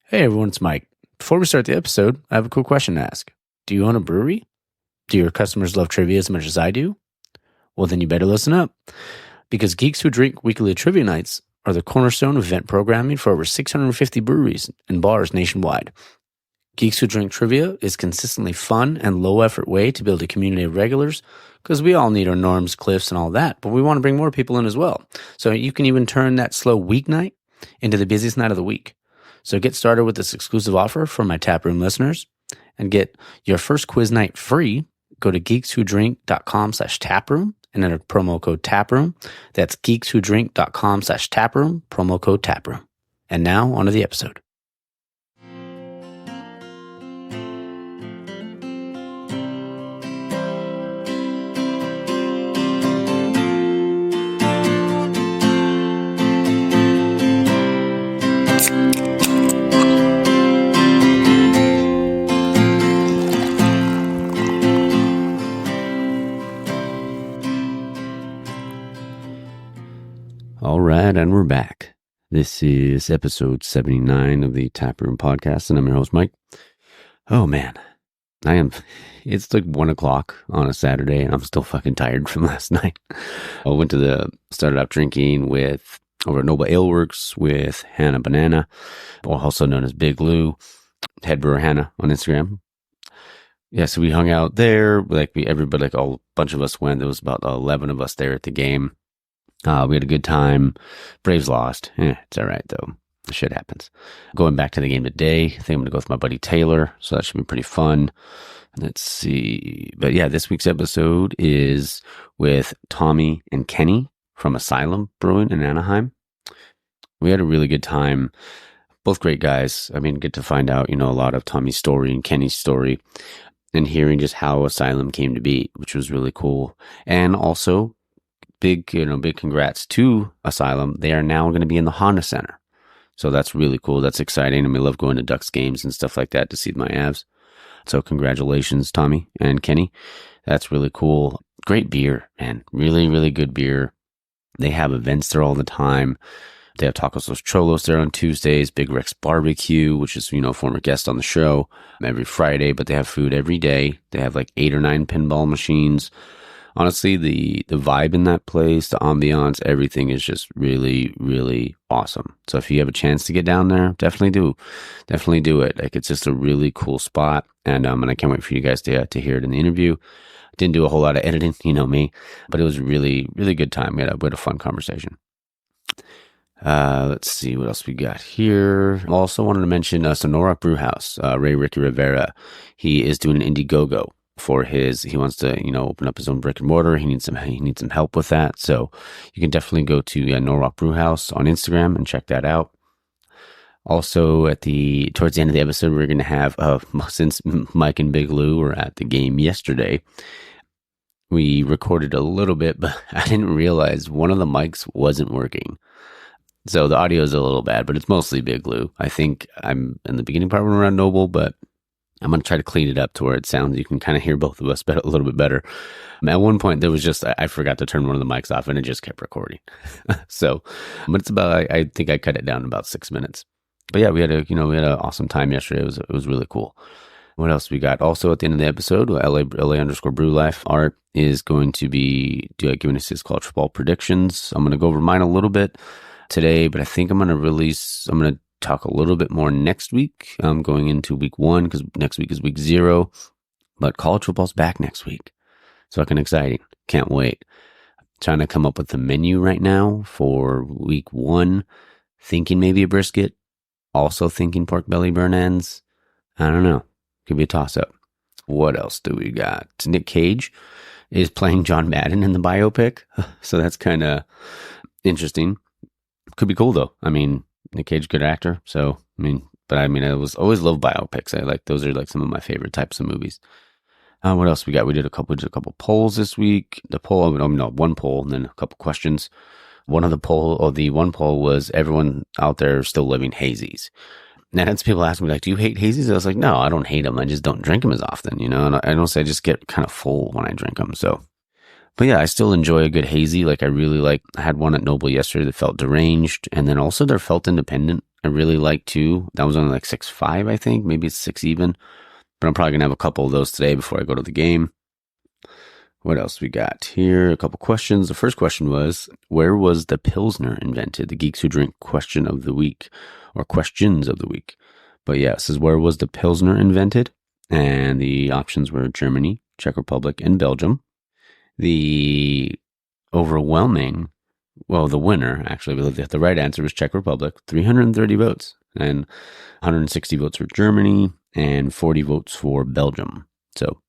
Hey everyone, it's Mike. Before we start the episode, I have a cool question to ask. Do you own a brewery? Do your customers love trivia as much as I do? Well, then you better listen up, because Geeks Who Drink weekly trivia nights are the cornerstone of event programming for over 650 breweries and bars nationwide. Geeks Who Drink Trivia is consistently fun and low-effort way to build a community of regulars, because we all need our norms, cliffs, and all that, but we want to bring more people in as well. So you can even turn that slow weeknight into the busiest night of the week. So get started with this exclusive offer for my Taproom listeners and get your first quiz night free. Go to geekswhodrink.com/taproom and enter promo code Taproom. That's geekswhodrink.com/taproom, promo code Taproom. And now on to the episode. All right, and we're back. This is episode 79 of the Taproom Podcast, and I'm your host, Mike. Oh, man. It's like 1 o'clock on a Saturday, and I'm still fucking tired from last night. I started out drinking over at Noble Ale Works with Hannah Banana, also known as Big Lou, head brewer Hannah on Instagram. Yeah, so we hung out there, a bunch of us went. There was about 11 of us there at the game. We had a good time. Braves lost. It's all right, though. Shit happens. Going back to the game today, I think I'm going to go with my buddy Taylor, so that should be pretty fun. Let's see. But yeah, this week's episode is with Tommy and Kenny from Asylum Brewing in Anaheim. We had a really good time. Both great guys. I mean, get to find out, a lot of Tommy's story and Kenny's story and hearing just how Asylum came to be, which was really cool. And also, big congrats to Asylum. They are now going to be in the Honda Center. So that's really cool. That's exciting. And we love going to Ducks games and stuff like that to see my Avs. So congratulations, Tommy and Kenny. That's really cool. Great beer, man. Really, really good beer. They have events there all the time. They have Tacos Los Cholos there on Tuesdays, Big Rex Barbecue, which is, former guest on the show, every Friday, but they have food every day. They have like 8 or 9 pinball machines. Honestly, the vibe in that place, the ambiance, everything is just really, really awesome. So if you have a chance to get down there, definitely do it. Like, it's just a really cool spot. And I can't wait for you guys to hear it in the interview. Didn't do a whole lot of editing, me, but it was a really, really good time. We had a fun conversation. Let's see what else we got here. Also wanted to mention Sonora Brew House, Ricky Rivera. He is doing an Indiegogo for he wants to, open up his own brick and mortar. He needs some help with that. So you can definitely go to Norwalk Brew House on Instagram and check that out. Also towards the end of the episode, we're going to have, since Mike and Big Lou were at the game yesterday, we recorded a little bit, but I didn't realize one of the mics wasn't working. So the audio is a little bad, but it's mostly Big Lou. I think I'm in the beginning part when we're on Noble, but I'm going to try to clean it up to where it sounds, you can kind of hear both of us a little bit better. At one point, there was I forgot to turn one of the mics off and it just kept recording. So, but it's I think I cut it down in about 6 minutes. But yeah, we had an awesome time yesterday. It was really cool. What else we got? Also at the end of the episode, LA_Brew Life Art is going to be giving us his college ball predictions. I'm going to go over mine a little bit today, but I think I'm going to talk a little bit more next week. I'm going into week 1 because next week is week 0, but college football's back next week. It's fucking exciting. Can't wait. Trying to come up with a menu right now for week 1, thinking maybe a brisket, also thinking pork belly burn ends. I don't know. Could be a toss up. What else do we got? Nick Cage is playing John Madden in the biopic. So that's kind of interesting. Could be cool though. I mean, Nick Cage, good actor. So, I always loved biopics. Those are like some of my favorite types of movies. What else we got? We did a couple polls this week. One poll and then a couple questions. The one poll was everyone out there still living hazies. And that's people asking me do you hate hazies? I was like, no, I don't hate them. I just don't drink them as often, and I don't say I just get kind of full when I drink them. So, but yeah, I still enjoy a good hazy. I had one at Noble yesterday that felt deranged, and then also they're felt independent. I really like too. That was only like 6.5, I think. Maybe it's 6 even. But I'm probably going to have a couple of those today before I go to the game. What else we got here? A couple questions. The first question was, where was the Pilsner invented? The Geeks Who Drink question of the week, or questions of the week. But yeah, it says, where was the Pilsner invented? And the options were Germany, Czech Republic, and Belgium. The overwhelming, well, the winner, actually, the right answer was Czech Republic, 330 votes, and 160 votes for Germany, and 40 votes for Belgium. So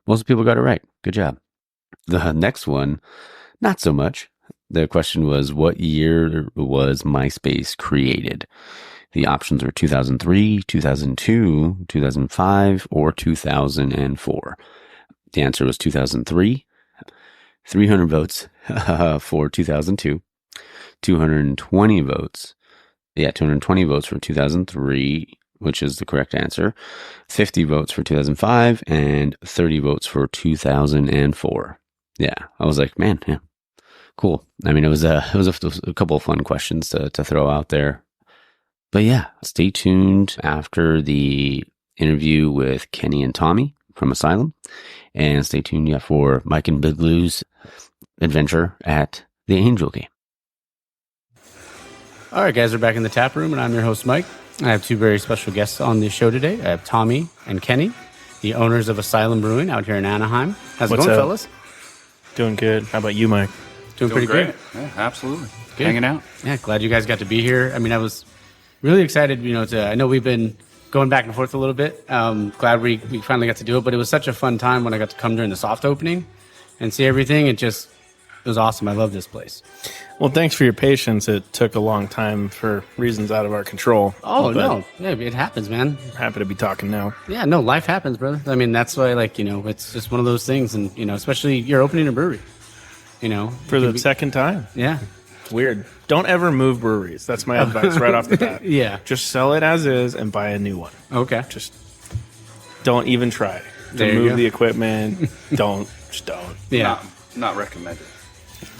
most people got it right. Good job. The next one, not so much. The question was, what year was MySpace created? The options were 2003, 2002, 2005, or 2004. The answer was 2003. 300 votes for 2002. 220 votes. Yeah, 220 votes for 2003, which is the correct answer. 50 votes for 2005 and 30 votes for 2004. Yeah, I was like, man, yeah, cool. I mean, it was a couple of fun questions to throw out there. But yeah, stay tuned after the interview with Kenny and Tommy from Asylum. And stay tuned for Mike and Big Lou's adventure at the Angel Game. All right, guys, we're back in the tap room, and I'm your host, Mike. I have two very special guests on the show today. I have Tommy and Kenny, the owners of Asylum Brewing out here in Anaheim. How's it going, fellas? Doing good. How about you, Mike? Doing pretty great. good. Yeah, absolutely. Good. Hanging out. Yeah, glad you guys got to be here. I mean, I was really excited, I know we've been going back and forth a little bit. Glad we finally got to do it, but it was such a fun time when I got to come during the soft opening and see everything. It was awesome. I love this place. Well, thanks for your patience. It took a long time for reasons out of our control. Oh, no. Yeah, it happens, man. Happy to be talking now. Yeah, no, life happens, brother. I mean, that's why, it's just one of those things. And, especially you're opening a brewery, For the second time. Yeah. It's weird. Don't ever move breweries. That's my advice right off the bat. Yeah. Just sell it as is and buy a new one. Okay. Just don't even try to move the equipment. Just don't. Yeah. Not recommended.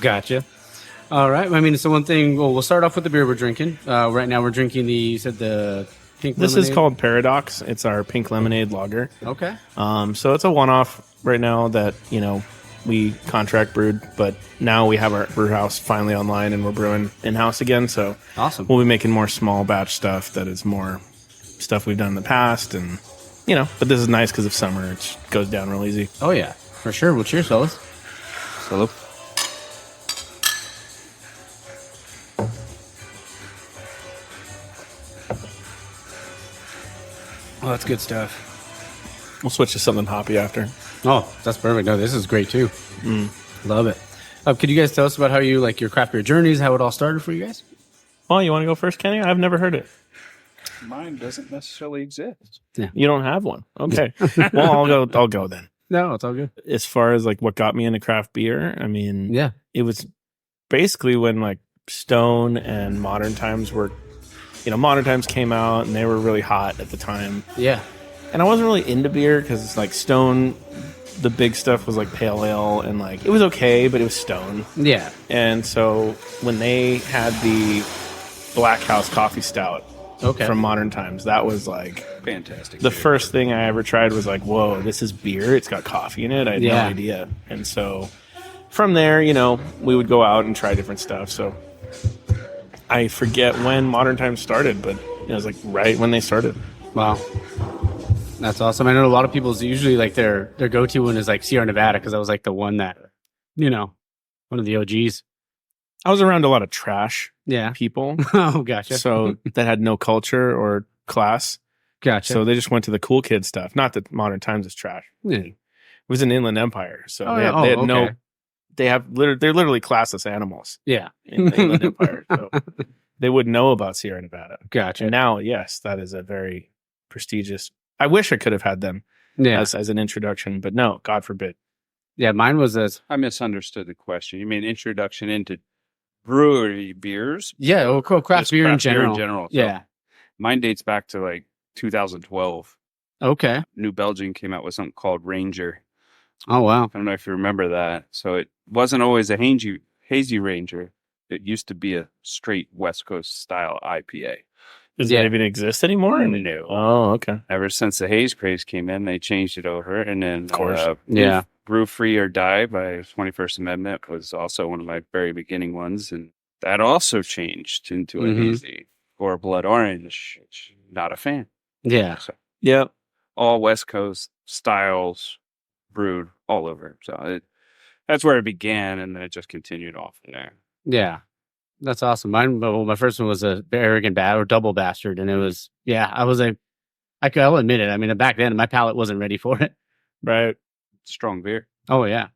Gotcha. All right. I mean, so one thing, we'll start off with the beer we're drinking. Right now we're drinking you said the pink lemonade? This is called Paradox. It's our pink lemonade lager. Okay. So it's a one-off right now that, we contract brewed, but now we have our brew house finally online and we're brewing in-house again. So awesome. We'll be making more small batch stuff that is more stuff we've done in the past. And, but this is nice because of summer. It goes down real easy. Oh, yeah, for sure. Well, cheers, fellas. Hello. Oh, that's good stuff. We'll switch to something hoppy after. Oh, that's perfect. No, this is great too. Love it. Could you guys tell us about how you your craft beer journeys, how it all started for you guys? Oh, you want to go first, Kenny? I've never heard it. Mine doesn't necessarily exist. Yeah. You don't have one. Okay. Well, I'll go then. No, it's all good. As far as what got me into craft beer, I mean, yeah, it was basically when Stone and Modern Times were, Modern Times came out and they were really hot at the time. Yeah. And I wasn't really into beer because it's Stone, the big stuff was pale ale and it was okay, but it was Stone. Yeah. And so when they had the Black House Coffee Stout from Modern Times, that was fantastic. The first thing I ever tried was whoa, this is beer. It's got coffee in it. I had no idea. And so from there, we would go out and try different stuff. So I forget when Modern Times started, but it was right when they started. Wow. That's awesome. I know a lot of people's usually their go-to one is Sierra Nevada because I was the one that, one of the OGs. I was around a lot of trash Yeah. people. Oh, gotcha. So that had no culture or class. Gotcha. So they just went to the cool kid stuff. Not that Modern Times is trash. Yeah. It was an Inland Empire. So Oh, they yeah. had Oh, no, okay. they're literally classless animals Yeah. in the Inland Empire. So they wouldn't know about Sierra Nevada. Gotcha. And now, yes, that is a very prestigious. I wish I could have had them Yeah. as an introduction, but no, God forbid. Yeah. Mine was as I misunderstood the question. You mean introduction into brewery beers? craft Just beer in craft general. So Yeah. mine dates back to 2012. Okay. New Belgium came out with something called Ranger. Oh, wow. I don't know if you remember that. So it wasn't always a hazy Ranger. It used to be a straight West Coast style IPA. Does it even exist anymore? No. Oh, okay. Ever since the haze craze came in, they changed it over. And then, of course, Brew Free or Die by 21st Amendment was also one of my very beginning ones. And that also changed into a hazy or blood orange. Not a fan. Yeah. So, yep. all West Coast styles brewed all over. So that's where it began. And then it just continued off from there. Yeah. That's awesome. My first one was a arrogant or double bastard. And it was, I was like, I'll admit it. I mean, back then my palate wasn't ready for it. Right. Strong beer. Oh yeah,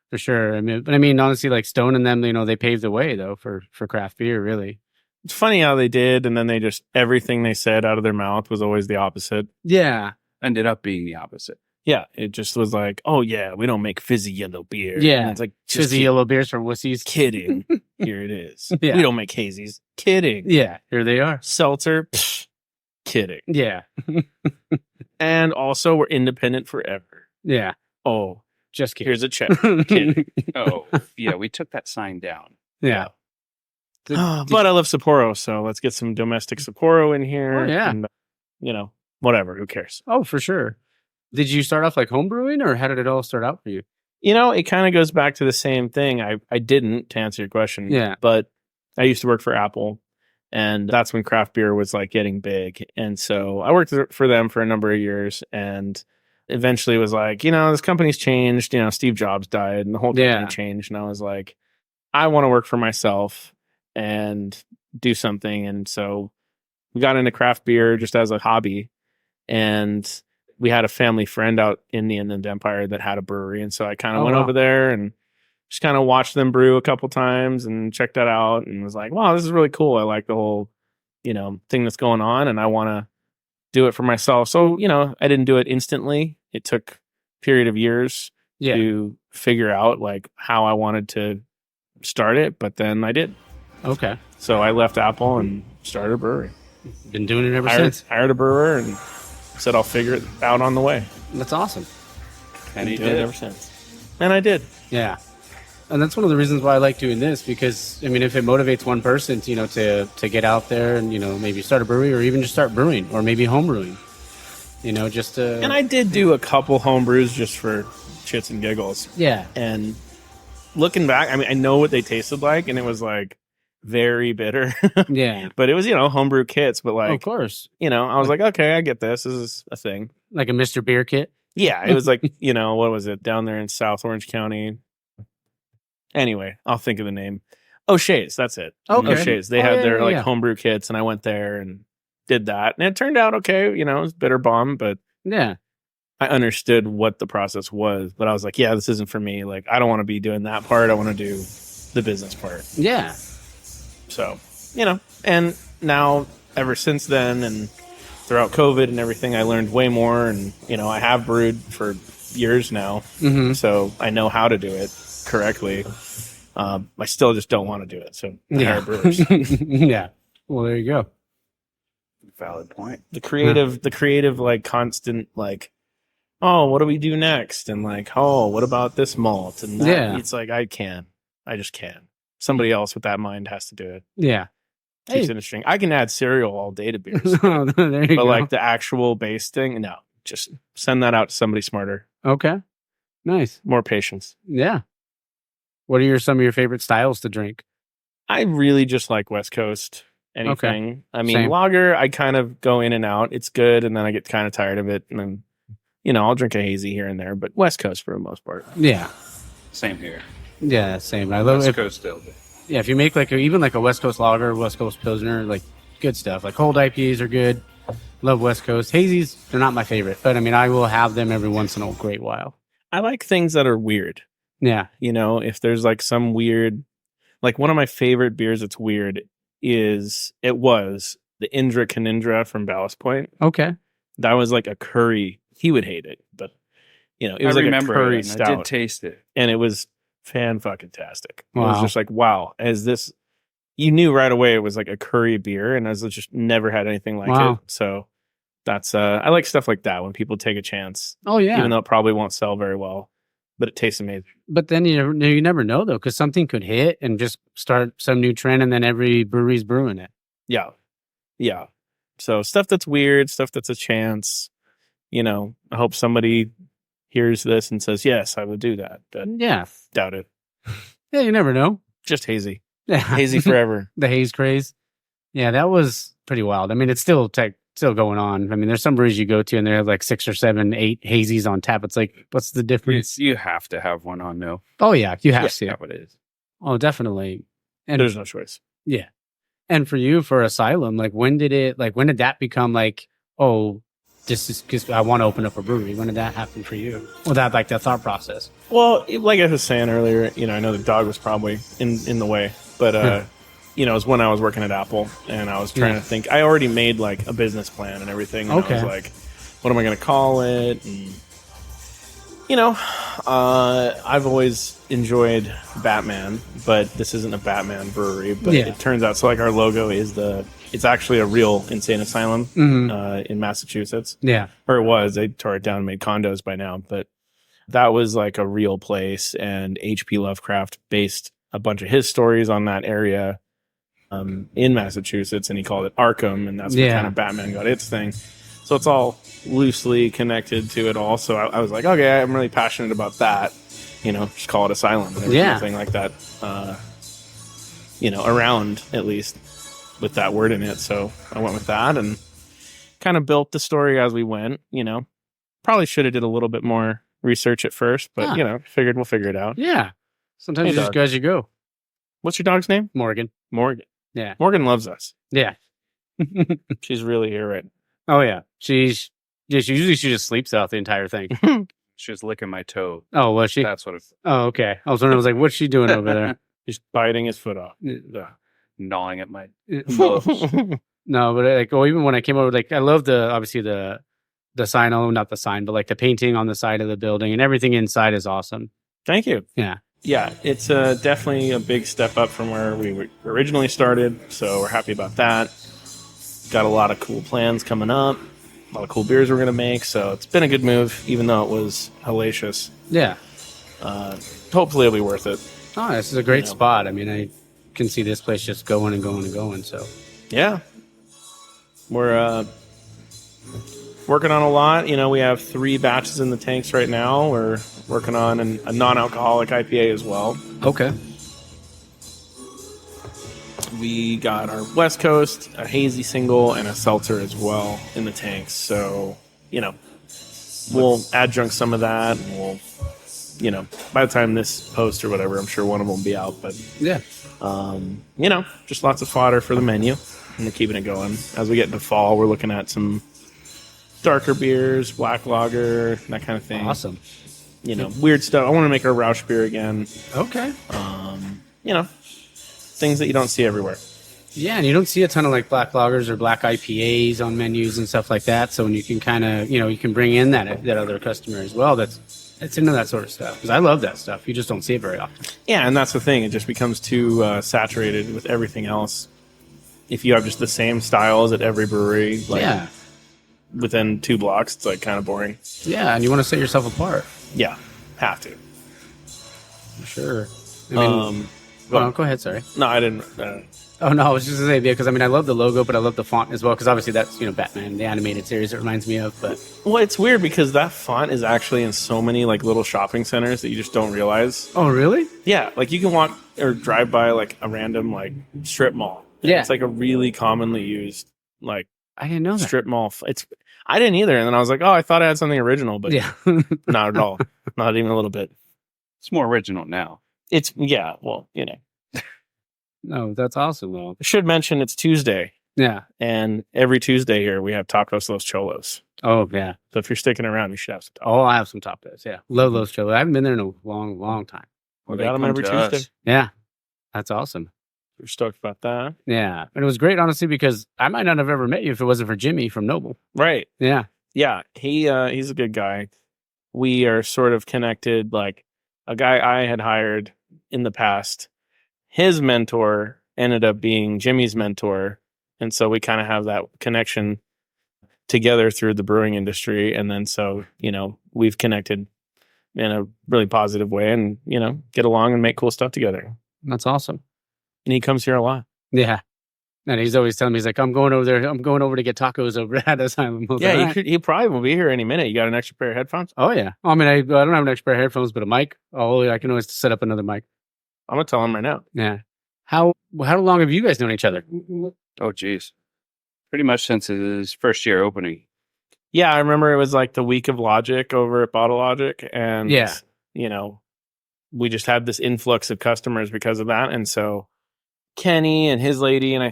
for sure. I mean, honestly, like Stone and them, they paved the way though for craft beer. Really, it's funny how they did, and then they just everything they said out of their mouth was always the opposite. Yeah, ended up being the opposite. Yeah, it just was like, oh yeah, we don't make fizzy yellow beer. Yeah, and it's like fizzy yellow beers for wussies. Kidding. Here it is. Yeah. We don't make hazies. Kidding. Yeah, here they are. Seltzer. Psh, kidding. Yeah. And also, we're independent forever. Yeah. Oh, just kidding. Here's a check. Kidding. Oh, yeah, we took that sign down. Yeah. But I love Sapporo, so let's get some domestic Sapporo in here. Oh, yeah. And, whatever. Who cares? Oh, for sure. Did you start off like home brewing, or how did it all start out for you? It kind of goes back to the same thing. I didn't, to answer your question. Yeah. But I used to work for Apple, and that's when craft beer was like getting big. And so I worked for them for a number of years, and eventually was like, this company's changed. Steve Jobs died, and the whole company changed. And I was like, I want to work for myself and do something. And so we got into craft beer just as a hobby. And we had a family friend out in the Inland Empire that had a brewery. And so I kind of went over there and just kind of watched them brew a couple times and checked that out and was like, wow, this is really cool. I like the whole, thing that's going on, and I want to do it for myself. So, I didn't do it instantly. It took a period of years to figure out like how I wanted to start it, but then I did. Okay. So I left Apple and started a brewery. Been doing it ever since. Hired a brewer and said I'll figure it out on the way. That's awesome. And he did ever since. And I did. Yeah. And that's one of the reasons why I like doing this, because if it motivates one person to get out there and maybe start a brewery, or even just start brewing, or maybe home brewing, just to. And I did do a couple home brews just for shits and giggles. Yeah. And looking back, I know what they tasted like, and it was like very bitter. Yeah. But it was homebrew kits, but like, of course, I was like, okay, I get this. This is a thing. Like a Mr. Beer kit. Yeah, it was like what was it down there in South Orange County? Anyway, I'll think of the name. O'Shea's, that's it. Okay. O'Shea's. They had their homebrew kits, and I went there and did that. And it turned out okay. It was bitter bomb, but yeah, I understood what the process was. But I was like, yeah, this isn't for me. Like, I don't want to be doing that part. I want to do the business part. Yeah. So, and now ever since then and throughout COVID and everything, I learned way more. And, I have brewed for years now. Mm-hmm. So I know how to do it correctly. I still just don't want to do it. So I hire brewers. Yeah. Well, there you go. Valid point. The creative, like constant, like, oh, what do we do next? And like, oh, what about this malt? And that, it's like, I just can. Somebody else with that mind has to do it. Yeah. Keeps it interesting. I can add cereal all day to beers. There you go. But like the actual base thing, no. Just send that out to somebody smarter. Okay. Nice. More patience. Yeah. What are some of your favorite styles to drink? I really just like West Coast anything. Okay. Same. Lager, I kind of go in and out. It's good, and then I get kind of tired of it. And then, I'll drink a hazy here and there, but West Coast for the most part. Yeah. Same here. Yeah, same. I love West Coast still. Yeah, if you make even a West Coast lager, West Coast Pilsner, like good stuff. Like cold IPAs are good. Love West Coast. Hazies, they're not my favorite, but I will have them every once in a great while. I like things that are weird. Yeah. If there's like some weird, like one of my favorite beers that's weird was the Indra Canindra from Ballast Point. Okay. That was like a curry. He would hate it, but it was like a curry stout. I did taste it. And it was fan-fucking-tastic. It Wow. was just like, wow, you knew right away it was like a curry beer, and I just never had anything like it. So that's, I like stuff like that when people take a chance. Oh, yeah. Even though it probably won't sell very well, but it tastes amazing. But then you never know, though, because something could hit and just start some new trend, and then every brewery's brewing it. Yeah. Yeah. So stuff that's weird, stuff that's a chance. I hope somebody hears this and says, yes, I would do that. But doubt it. Yeah, you never know. Just hazy. Yeah. Hazy forever. The haze craze. Yeah, that was pretty wild. I mean, it's still going on. I mean, there's some breweries you go to and they have like 6 or 7, 8 hazies on tap. It's like, what's the difference? You have to have one on, though. Oh, yeah, you have to. That's what it is. Oh, definitely. And there's no choice. Yeah. And for you, for Asylum, like when did that become like, oh, this is because I want to open up a brewery? When did that happen for you? Well, that like the thought process. Well, like I was saying earlier, I know the dog was probably in the way, but it was when I was working at Apple and I was trying to think. I already made like a business plan and everything. And I was like, what am I going to call it? And I've always enjoyed Batman, but this isn't a Batman brewery. But it turns out, so like our logo is it's actually a real insane asylum in Massachusetts. Yeah. Or it was. They tore it down and made condos by now. But that was like a real place. And H.P. Lovecraft based a bunch of his stories on that area in Massachusetts. And he called it Arkham. And that's where kind of Batman got its thing. So it's all loosely connected to it all. So I was like, okay, I'm really passionate about that. Just call it Asylum. And there was nothing like that, around at least with that word in it. So I went with that and kind of built the story as we went. Probably should have did a little bit more research at first, but figured we'll figure it out. Yeah. Sometimes you just go as you go. What's your dog's name? Morgan. Yeah. Morgan loves us. Yeah. She's really here right. Oh yeah. She just sleeps out the entire thing. She was licking my toe. Oh, was she? That's what it. Oh, okay. I was wondering, what's she doing over there? She's biting his foot off. Gnawing at my No, but even when I came over, I love the sign, not the sign, but like the painting on the side of the building and everything inside is awesome. Thank you. Yeah. Yeah, it's definitely a big step up from where we originally started, so we're happy about that. Got a lot of cool plans coming up, a lot of cool beers we're going to make, so it's been a good move, even though it was hellacious. Yeah. Hopefully it'll be worth it. Oh, this is a great spot. I mean, I can see this place just going and going and going, so. Yeah. We're working on a lot. We have 3 batches in the tanks right now. We're working on a non-alcoholic IPA as well. Okay. We got our West Coast, a hazy single, and a seltzer as well in the tanks. So, we'll adjunct some of that. And we'll, by the time this posts or whatever, I'm sure one of them will be out. But, yeah. Just lots of fodder for the menu. And we're keeping it going. As we get into fall, we're looking at some darker beers, black lager, that kind of thing. Awesome. Weird stuff. I want to make our Rausch beer again. Okay. Things that you don't see everywhere. Yeah, and you don't see a ton of black lagers or black IPAs on menus and stuff like that. So when you can kind of, you can bring in that other customer as well that's into that sort of stuff. Because I love that stuff. You just don't see it very often. Yeah, and that's the thing. It just becomes too saturated with everything else. If you have just the same styles at every brewery, within 2 blocks, it's kind of boring. Yeah, and you want to set yourself apart. Yeah, have to. For sure. I mean, go ahead, sorry. No, I didn't. Oh, no, I was just going to say, because, I love the logo, but I love the font as well, because obviously that's, Batman, the animated series it reminds me of. But well, it's weird because that font is actually in so many, little shopping centers that you just don't realize. Oh, really? Yeah, you can walk or drive by, a random, strip mall. Yeah. It's, a really commonly used, I didn't know that. Strip mall. I didn't either, and then I was like, oh, I thought I had something original, but not at all. Not even a little bit. It's more original now. No, that's awesome, though. I should mention it's Tuesday. Yeah. And every Tuesday here, we have Tacos Los Cholos. Oh, yeah. So if you're sticking around, you should have some tacos. Oh, I have some tacos, yeah. Love those cholos. I haven't been there in a long, long time. We got them every Tuesday. Yeah. That's awesome. We're stoked about that. Yeah. And it was great, honestly, because I might not have ever met you if it wasn't for Jimmy from Noble. Right. Yeah. Yeah. He's a good guy. We are sort of connected, a guy I had hired in the past. His mentor ended up being Jimmy's mentor. And so we kind of have that connection together through the brewing industry. And then so, we've connected in a really positive way and, get along and make cool stuff together. That's awesome. And he comes here a lot. Yeah. And he's always telling me, he's like, I'm going over there. I'm going over to get tacos over at Asylum. Yeah, he probably will be here any minute. You got an extra pair of headphones? Oh, yeah. I mean, I don't have an extra pair of headphones, but a mic. Oh, I can always set up another mic. I'm going to tell him right now. Yeah. How long have you guys known each other? Oh, geez. Pretty much since his first year opening. Yeah, I remember it was like the week of Logic over at Bottle Logic. And, you know, we just had this influx of customers because of that. And so Kenny and his lady, and I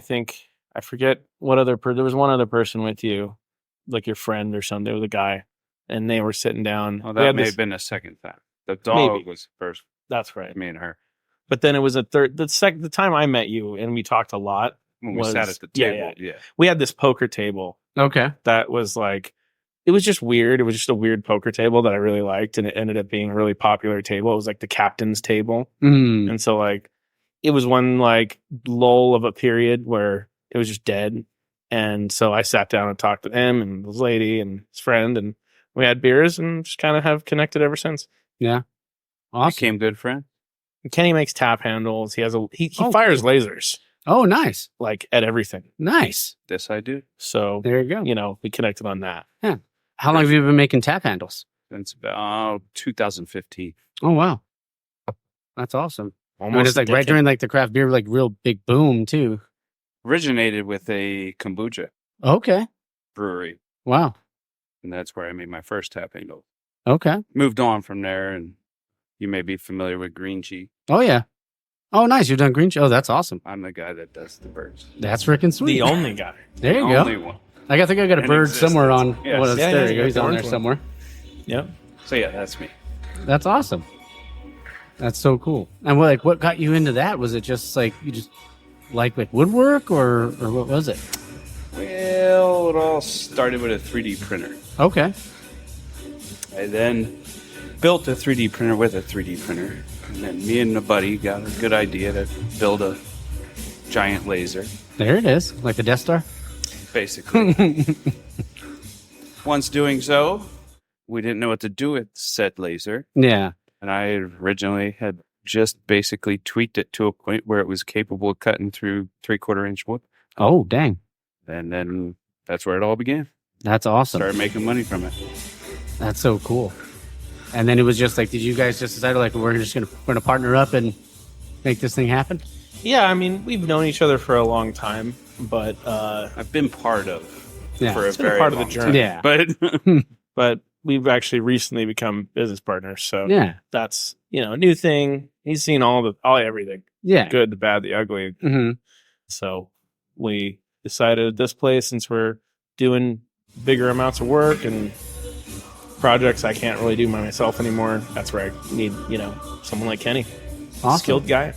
forget what other there was one other person with you, like your friend or something. There was a guy, and they were sitting down. Oh, that may have been a second time. The dog was first. That's right. Me and her. But then it was a third. The time I met you and we talked a lot. When we sat at the table. Yeah. We had this poker table. Okay. That was like, it was just weird. It was just a weird poker table that I really liked, and it ended up being a really popular table. It was like the captain's table, and so like it was one like lull of a period where it was just dead. And so I sat down and talked to him and his lady and his friend, and we had beers and just kind of have connected ever since. Yeah. Awesome. Became good friends. Kenny makes tap handles. He has he fires lasers. Oh, nice. Like at everything. Nice. This I do. So there you go. You know, we connected on that. Yeah. How long have you been making tap handles? Since about 2015. Oh, wow. That's awesome. Almost I mean, it's like right during like the craft beer, like real big boom too. Originated with a kombucha Okay. brewery. Wow. And that's where I made my first tap handle. Okay. Moved on from there, and you may be familiar with green cheese. Oh, yeah. Oh, nice. You've done green cheese. Oh, that's awesome. I'm the guy that does the birds. That's freaking sweet. The only guy. There you the go. Only one. I think I got a bird somewhere on. Yes. Well, Yeah, there you go. yeah, He's on there one. somewhere. Yep. So yeah, that's me. That's awesome. That's so cool. And what got you into that? Was it just like you just like woodwork, or what was it? Well, it all started with a 3D printer. Okay. I then built a 3D printer with a 3D printer. And then me and a buddy got a good idea to build a giant laser, There it is, like the Death Star. basically. Once doing so, we didn't know what to do with said laser. Yeah. And I originally had just basically tweaked it to a point where it was capable of cutting through 3/4 inch wood. Oh, dang. And then that's where it all began. That's awesome. Started making money from it. That's so cool. And then it was just like, did you guys just decide like we're gonna partner up and make this thing happen? Yeah, I mean, we've known each other for a long time, but I've been part of Yeah. for a it's been a very part of the long journey. Yeah. time. But we've actually recently become business partners. So Yeah. that's, a new thing. He's seen all everything. Yeah. Good, the bad, the ugly. Mm-hmm. So we decided at this place, since we're doing bigger amounts of work and projects I can't really do by myself anymore, that's where I need, someone like Kenny. Awesome. Skilled guy.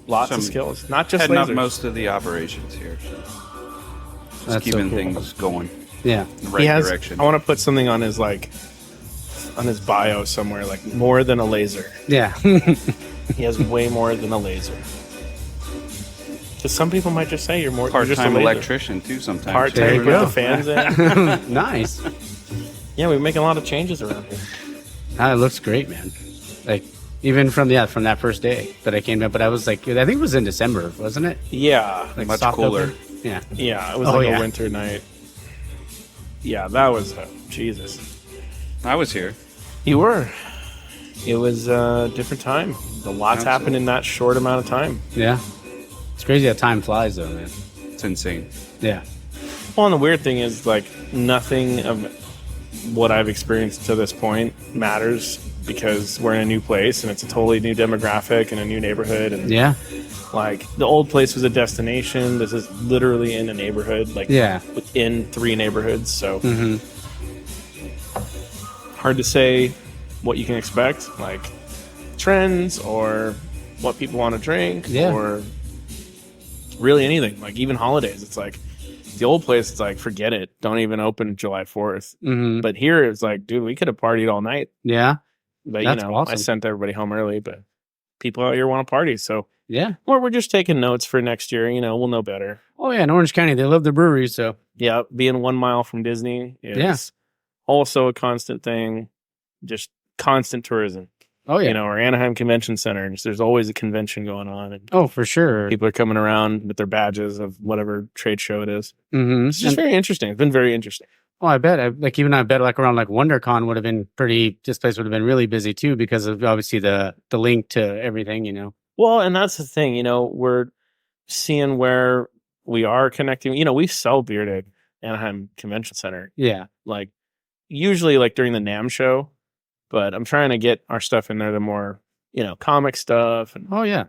Lots of Some skills. Not just Heading up lasers. most of the operations here. Just That's so keeping cool. things going Yeah. in the right direction. I want to put something on his bio somewhere, like more than a laser. Yeah. He has way more than a laser. Because some people might just say you're just a Part-time laser. electrician too sometimes. There Part-time you with go. the fans in. Nice. Yeah, we're making a lot of changes around here. It looks great, man. Like even from that first day that I came up, but I was like, I think it was in December, wasn't it? Yeah. Like Much soft cooler. open? Yeah. Yeah, it was Oh, like yeah. a winter night. Yeah, that was Jesus. I was here. You were. It was a different time. A lot's happened in that short amount of time. Yeah. It's crazy how time flies, though, man. It's insane. Yeah. Well, and the weird thing is, like, nothing of what I've experienced to this point matters because we're in a new place and it's a totally new demographic and a new neighborhood. And Yeah. like the old place was a destination. This is literally in a neighborhood, like Yeah. within 3 neighborhoods. So Mm-hmm. hard to say what you can expect, like trends or what people want to drink Yeah. or really anything. Like even holidays, it's like the old place. It's like forget it. Don't even open July 4th. Mm-hmm. But here it's like, dude, we could have partied all night. Yeah. But That's I awesome. sent everybody home early. But people out here want to party, so Yeah. or we're just taking notes for next year. We'll know better. Oh, yeah. In Orange County, they love the brewery, so. Yeah, being 1 mile from Disney is also a constant thing. Just constant tourism. Oh, yeah. Or Anaheim Convention Center. There's always a convention going on. And Oh, for sure. people are coming around with their badges of whatever trade show it is. Mm-hmm. It's just very interesting. It's been very interesting. Oh, I bet. I bet around like WonderCon would have been this place would have been really busy too because of obviously the link to everything. Well, and that's the thing, we're seeing where we are connecting. We sell beer at Anaheim Convention Center. Yeah. Like usually like during the NAMM show, but I'm trying to get our stuff in there, the more, comic stuff. Oh, yeah.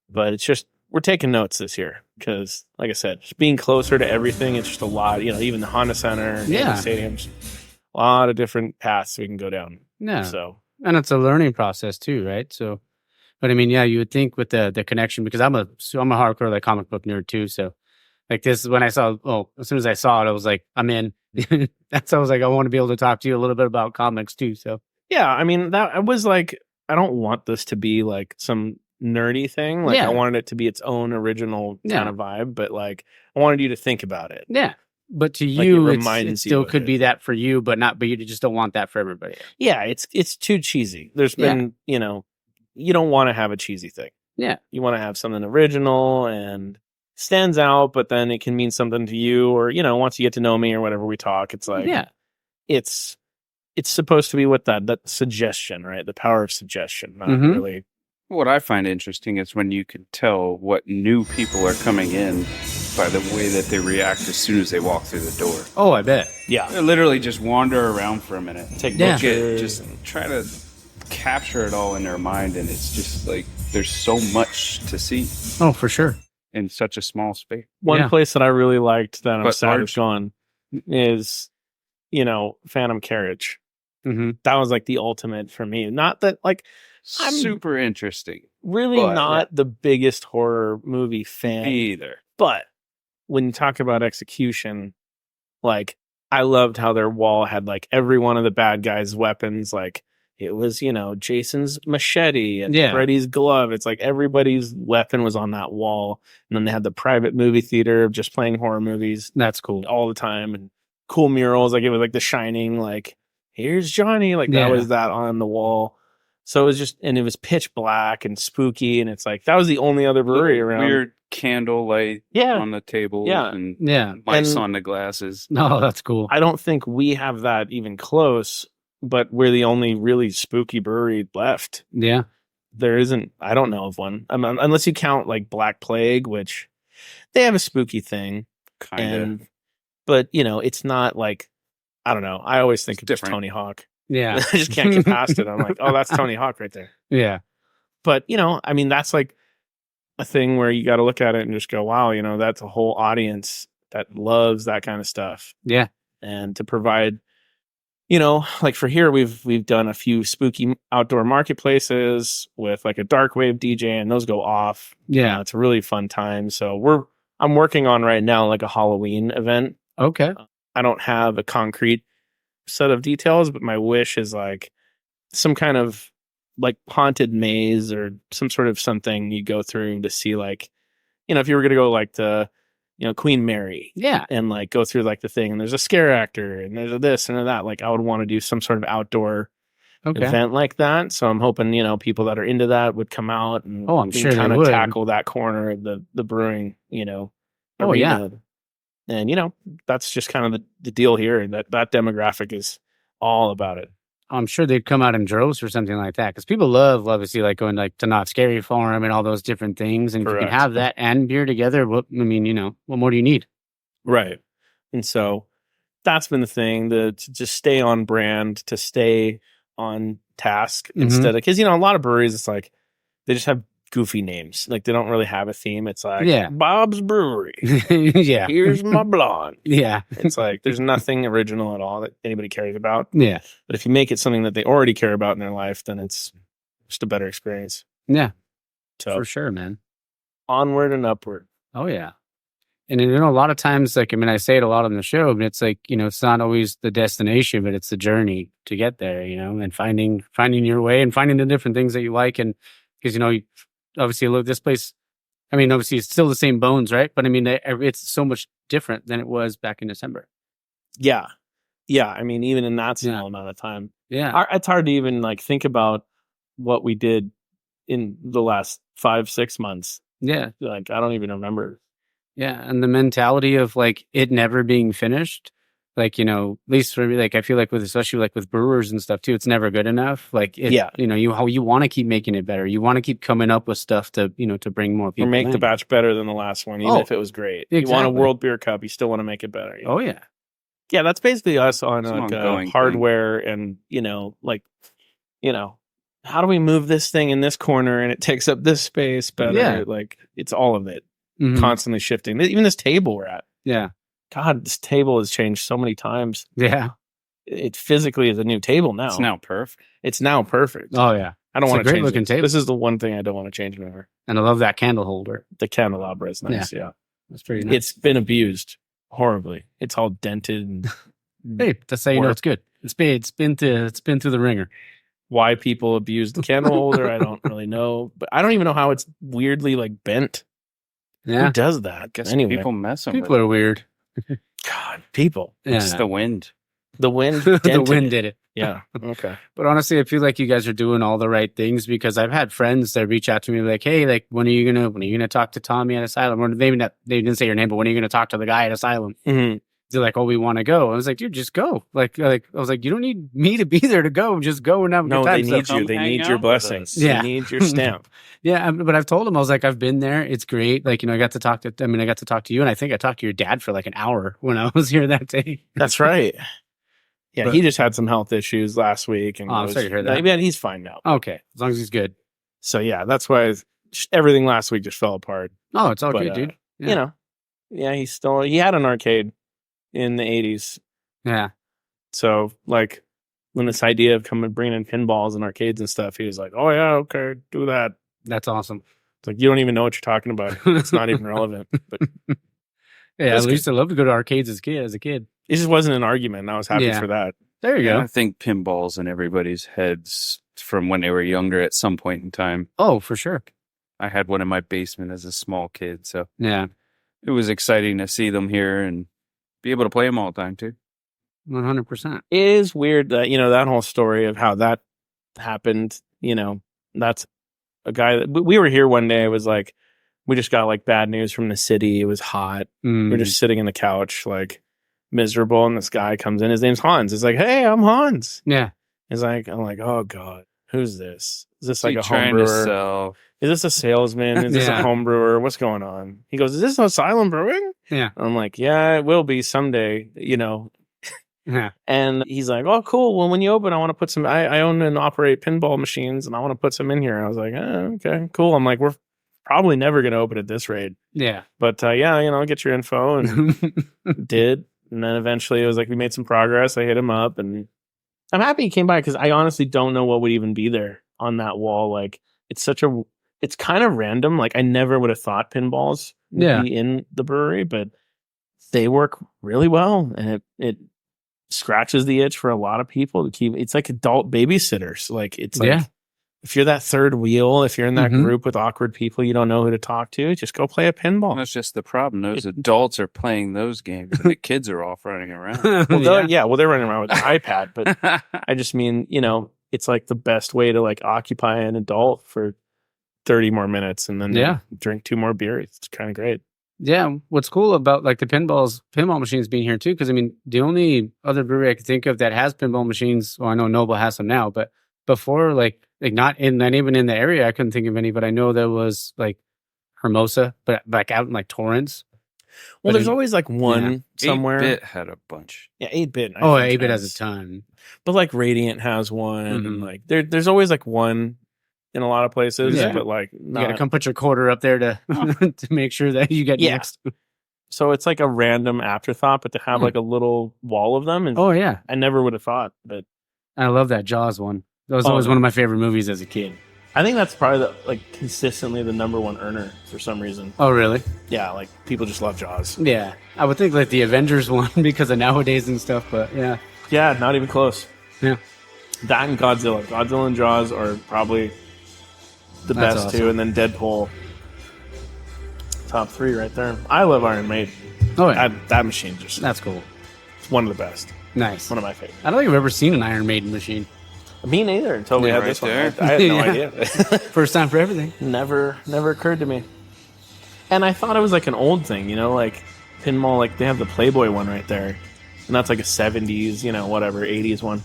But it's just, we're taking notes this year because, like I said, just being closer to everything, it's just a lot, even the Honda Center, the stadiums, a lot of different paths we can go down. Yeah. So, and it's a learning process too, right? So, but I mean, yeah, you would think with the connection, because I'm a hardcore like comic book nerd too. So like this, when I saw, as soon as I saw it, I was like, I'm in. I was like, I want to be able to talk to you a little bit about comics too. So yeah, I mean, that I was like, I don't want this to be like some nerdy thing. Like I wanted it to be its own original kind of vibe, but like I wanted you to think about it. Yeah. But to like you, it still could be that for you, but you just don't want that for everybody. Yeah, it's too cheesy. There's been, you don't want to have a cheesy thing. Yeah. You want to have something original and stands out, but then it can mean something to you, or, once you get to know me or whatever we talk, it's like, it's supposed to be with that suggestion, right? The power of suggestion, not really. What I find interesting is when you can tell what new people are coming in by the way that they react as soon as they walk through the door. Oh, I bet. Yeah. They literally just wander around for a minute. Take pictures. Just try to capture it all in their mind, and it's just like there's so much to see. Oh, for sure. In such a small space. One place that I really liked that I'm sad is gone is, Phantom Carriage. Mm-hmm. That was like the ultimate for me. Not that like I'm super interesting. Really not the biggest horror movie fan either. But when you talk about execution, like I loved how their wall had like every one of the bad guys' weapons. Like it was, Jason's machete and Freddy's glove. It's like everybody's weapon was on that wall. And then they had the private movie theater of just playing horror movies. That's cool. All the time. And cool murals. Like it was like The Shining, like here's Johnny. Like that was that on the wall. So it was just, and it was pitch black and spooky. And it's like, that was the only other brewery around. Weird candlelight on the table. And mice on the glasses. No, that's cool. I don't think we have that even close, but we're the only really spooky brewery left. Yeah. There isn't, I don't know of one. Unless you count like Black Plague, which they have a spooky thing. Kind of. But, it's not like, I don't know. I always think it's Tony Hawk. Yeah. I just can't get past it. I'm like, oh, that's Tony Hawk right there. Yeah. But, that's like a thing where you got to look at it and just go, wow, that's a whole audience that loves that kind of stuff. Yeah. And to provide, like for here, we've done a few spooky outdoor marketplaces with like a dark wave DJ, and those go off. Yeah. It's a really fun time. So I'm working on right now like a Halloween event. Okay. I don't have a concrete set of details, but my wish is like some kind of like haunted maze or some sort of something you go through to see, like, if you were going to go like the, Queen Mary. Yeah. And like go through like the thing, and there's a scare actor and there's a this and a that. Like I would want to do some sort of outdoor event like that. So I'm hoping, people that are into that would come out and I'm sure kind of tackle that corner of the brewing, arena. Yeah. And, that's just kind of the deal here. That demographic is all about it. I'm sure they'd come out in droves for something like that, because people love obviously like going like to Not Scary Farm and all those different things. And if you can have that and beer together, what more do you need? Right. And so that's been the thing, to just stay on brand, to stay on task instead of, because, a lot of breweries, it's like they just have goofy names. Like they don't really have a theme. It's like Bob's Brewery. Yeah. Here's my blonde. Yeah. It's like there's nothing original at all that anybody cares about. Yeah. But if you make it something that they already care about in their life, then it's just a better experience. Yeah. So for sure, man. Onward and upward. Oh yeah. And a lot of times, like, I say it a lot on the show, but it's like, it's not always the destination, but it's the journey to get there, and finding your way and finding the different things that you like. And because, obviously, look, this place, obviously it's still the same bones, right? But it's so much different than it was back in December. Yeah. Yeah. Even in that small amount of time. Yeah. It's hard to even like think about what we did in the last 5-6 months. Yeah. Like, I don't even remember. Yeah. And the mentality of like it never being finished, like, at least for me, like, I feel like especially like with brewers and stuff too, it's never good enough. Like, you want to keep making it better. You want to keep coming up with stuff to, to bring more people Or make in. the batch better than the last one, even if it was great. Exactly. You want a World Beer Cup, you still want to make it better. Oh, yeah. Yeah, that's basically us on It's like hardware and, how do we move this thing in this corner and it takes up this space better? Yeah. Like, it's all of it. Mhm. Constantly shifting. Even this table we're at. Yeah. God, this table has changed so many times. Yeah. It physically is a new table now. It's now perfect. It's now perfect. Oh, yeah. I don't It's want a to great change looking it. table. This is the one thing I don't want to change over. And I love that candle holder. The candelabra is nice. Yeah. That's pretty nice. It's been abused horribly. It's all dented. And Hey, that's how you know it's good. It's been through the ringer. why people abuse the candle holder, I don't really know. But I don't even know how it's weirdly like bent. Yeah. Who does that? Guess Anyway, people messing People with are weird. God, people. it. It's the wind. The wind. The dented wind it. did it. Yeah. Okay. But honestly, I feel like you guys are doing all the right things because I've had friends that reach out to me like, "Hey, like, when are you gonna talk to Tommy at Asylum?" Or maybe not, they didn't say your name, but when are you gonna talk to the guy at Asylum? Mm-hmm. They're like, "Oh, we want to go." I was like, "Dude, just go." Like I was like, "You don't need me to be there to go. Just go and have a No, good time." they need So- you. They hang need out your with blessing. us. Yeah. They need your stamp. Yeah, but I've told him, I was like, I've been there. It's great. Like, I got to talk to you, and I think I talked to your dad for like an hour when I was here that day. That's right. Yeah, But- he just had some health issues last week, and Oh, I'm sorry to hear that. Yeah, he's fine now. Okay, as long as he's good. So yeah, that's why just everything last week just fell apart. Oh, it's all But, good, dude. Yeah. You know, yeah, he had an arcade in the 80s. Yeah. So like when this idea of bringing in pinballs and arcades and stuff, he was like, "Oh yeah, okay, do that." That's awesome. It's like, you don't even know what you're talking about. It's not even relevant. But Yeah, That's at least I love to go to arcades as a kid. it just wasn't an argument. And I was happy Yeah. for that. There you Yeah, go. I think pinball's in everybody's heads from when they were younger at some point in time. Oh, for sure. I had one in my basement as a small kid, so Yeah, it was exciting to see them here and be able to play them all the time too. 100%. It is weird that, that whole story of how that happened, that's a guy that we were here one day. It was like, we just got like bad news from the city. It was hot. We're just sitting in the couch, like miserable. And this guy comes in. His name's Hans. It's like, "Hey, I'm Hans." Yeah. I'm like, "Oh God, who's this? Is this So like you a home trying to brewer? sell? Is this a salesman? Is this Yeah. a home brewer? What's going on?" He goes, "Is this Asylum Brewing?" Yeah. I'm like, "Yeah, it will be someday, Yeah. And he's like, "Oh, cool. Well, when you open, I want to put some, I own and operate pinball machines and I want to put some in here." And I was like, "Okay, cool." I'm like, "We're probably never going to open at this rate." Yeah. But yeah, get your info. And did. And then eventually it was like, we made some progress. I hit him up and I'm happy he came by because I honestly don't know what would even be there on that wall. Like, it's kind of random. Like, I never would have thought pinballs would Yeah. be in the brewery, but they work really well. And it scratches the itch for a lot of people to keep. It's like adult babysitters. Like, it's like, Yeah. if you're that third wheel, if you're in that Mhm. group with awkward people, you don't know who to talk to, just go play a pinball. That's just the problem. Those adults are playing those games, and the kids are off running around. Well, they're running around with an iPad, but I just mean, it's like the best way to like occupy an adult for 30 more minutes and then Yeah. drink 2 more beers. It's kind of great. Yeah, what's cool about like the pinball machines being here too, because I mean, the only other brewery I could think of that has pinball machines, well, I know Noble has some now, but before, like not even in the area, I couldn't think of any. But I know there was like Hermosa, but like out in like Torrance. Well, But there's in- always like one somewhere. 8-bit had a bunch. Yeah, 8-bit. I Oh, think 8-bit has a ton. But like Radiant has one, and Mhm. like there's always like one in a lot of places. Yeah. But like, You got to not. come put your quarter up there to to make sure that you get Yeah. next. So it's like a random afterthought, but to have Hmm. like a little wall of them, and Oh yeah, I never would have thought. But I love that Jaws one. That was Oh, always yeah. one of my favorite movies as a kid. I think that's probably consistently the number one earner for some reason. Oh really? Yeah, like people just love Jaws. Yeah, I would think like the Avengers one because of nowadays and stuff. But yeah, Yeah, not even close. Yeah. That and Godzilla. Godzilla and Jaws are probably the That's best awesome. two, and then Deadpool. Top 3 right there. I love Iron Maiden. oh yeah, That machine just that's cool. it's one of the best. Nice. One of my favorites. I don't think I've ever seen an Iron Maiden machine. Me neither until we had this one. there. I had no Yeah. idea. First time for everything. Never occurred to me. And I thought it was like an old thing, like pinball, like they have the Playboy one right there. And that's like a 70s, whatever, 80s one.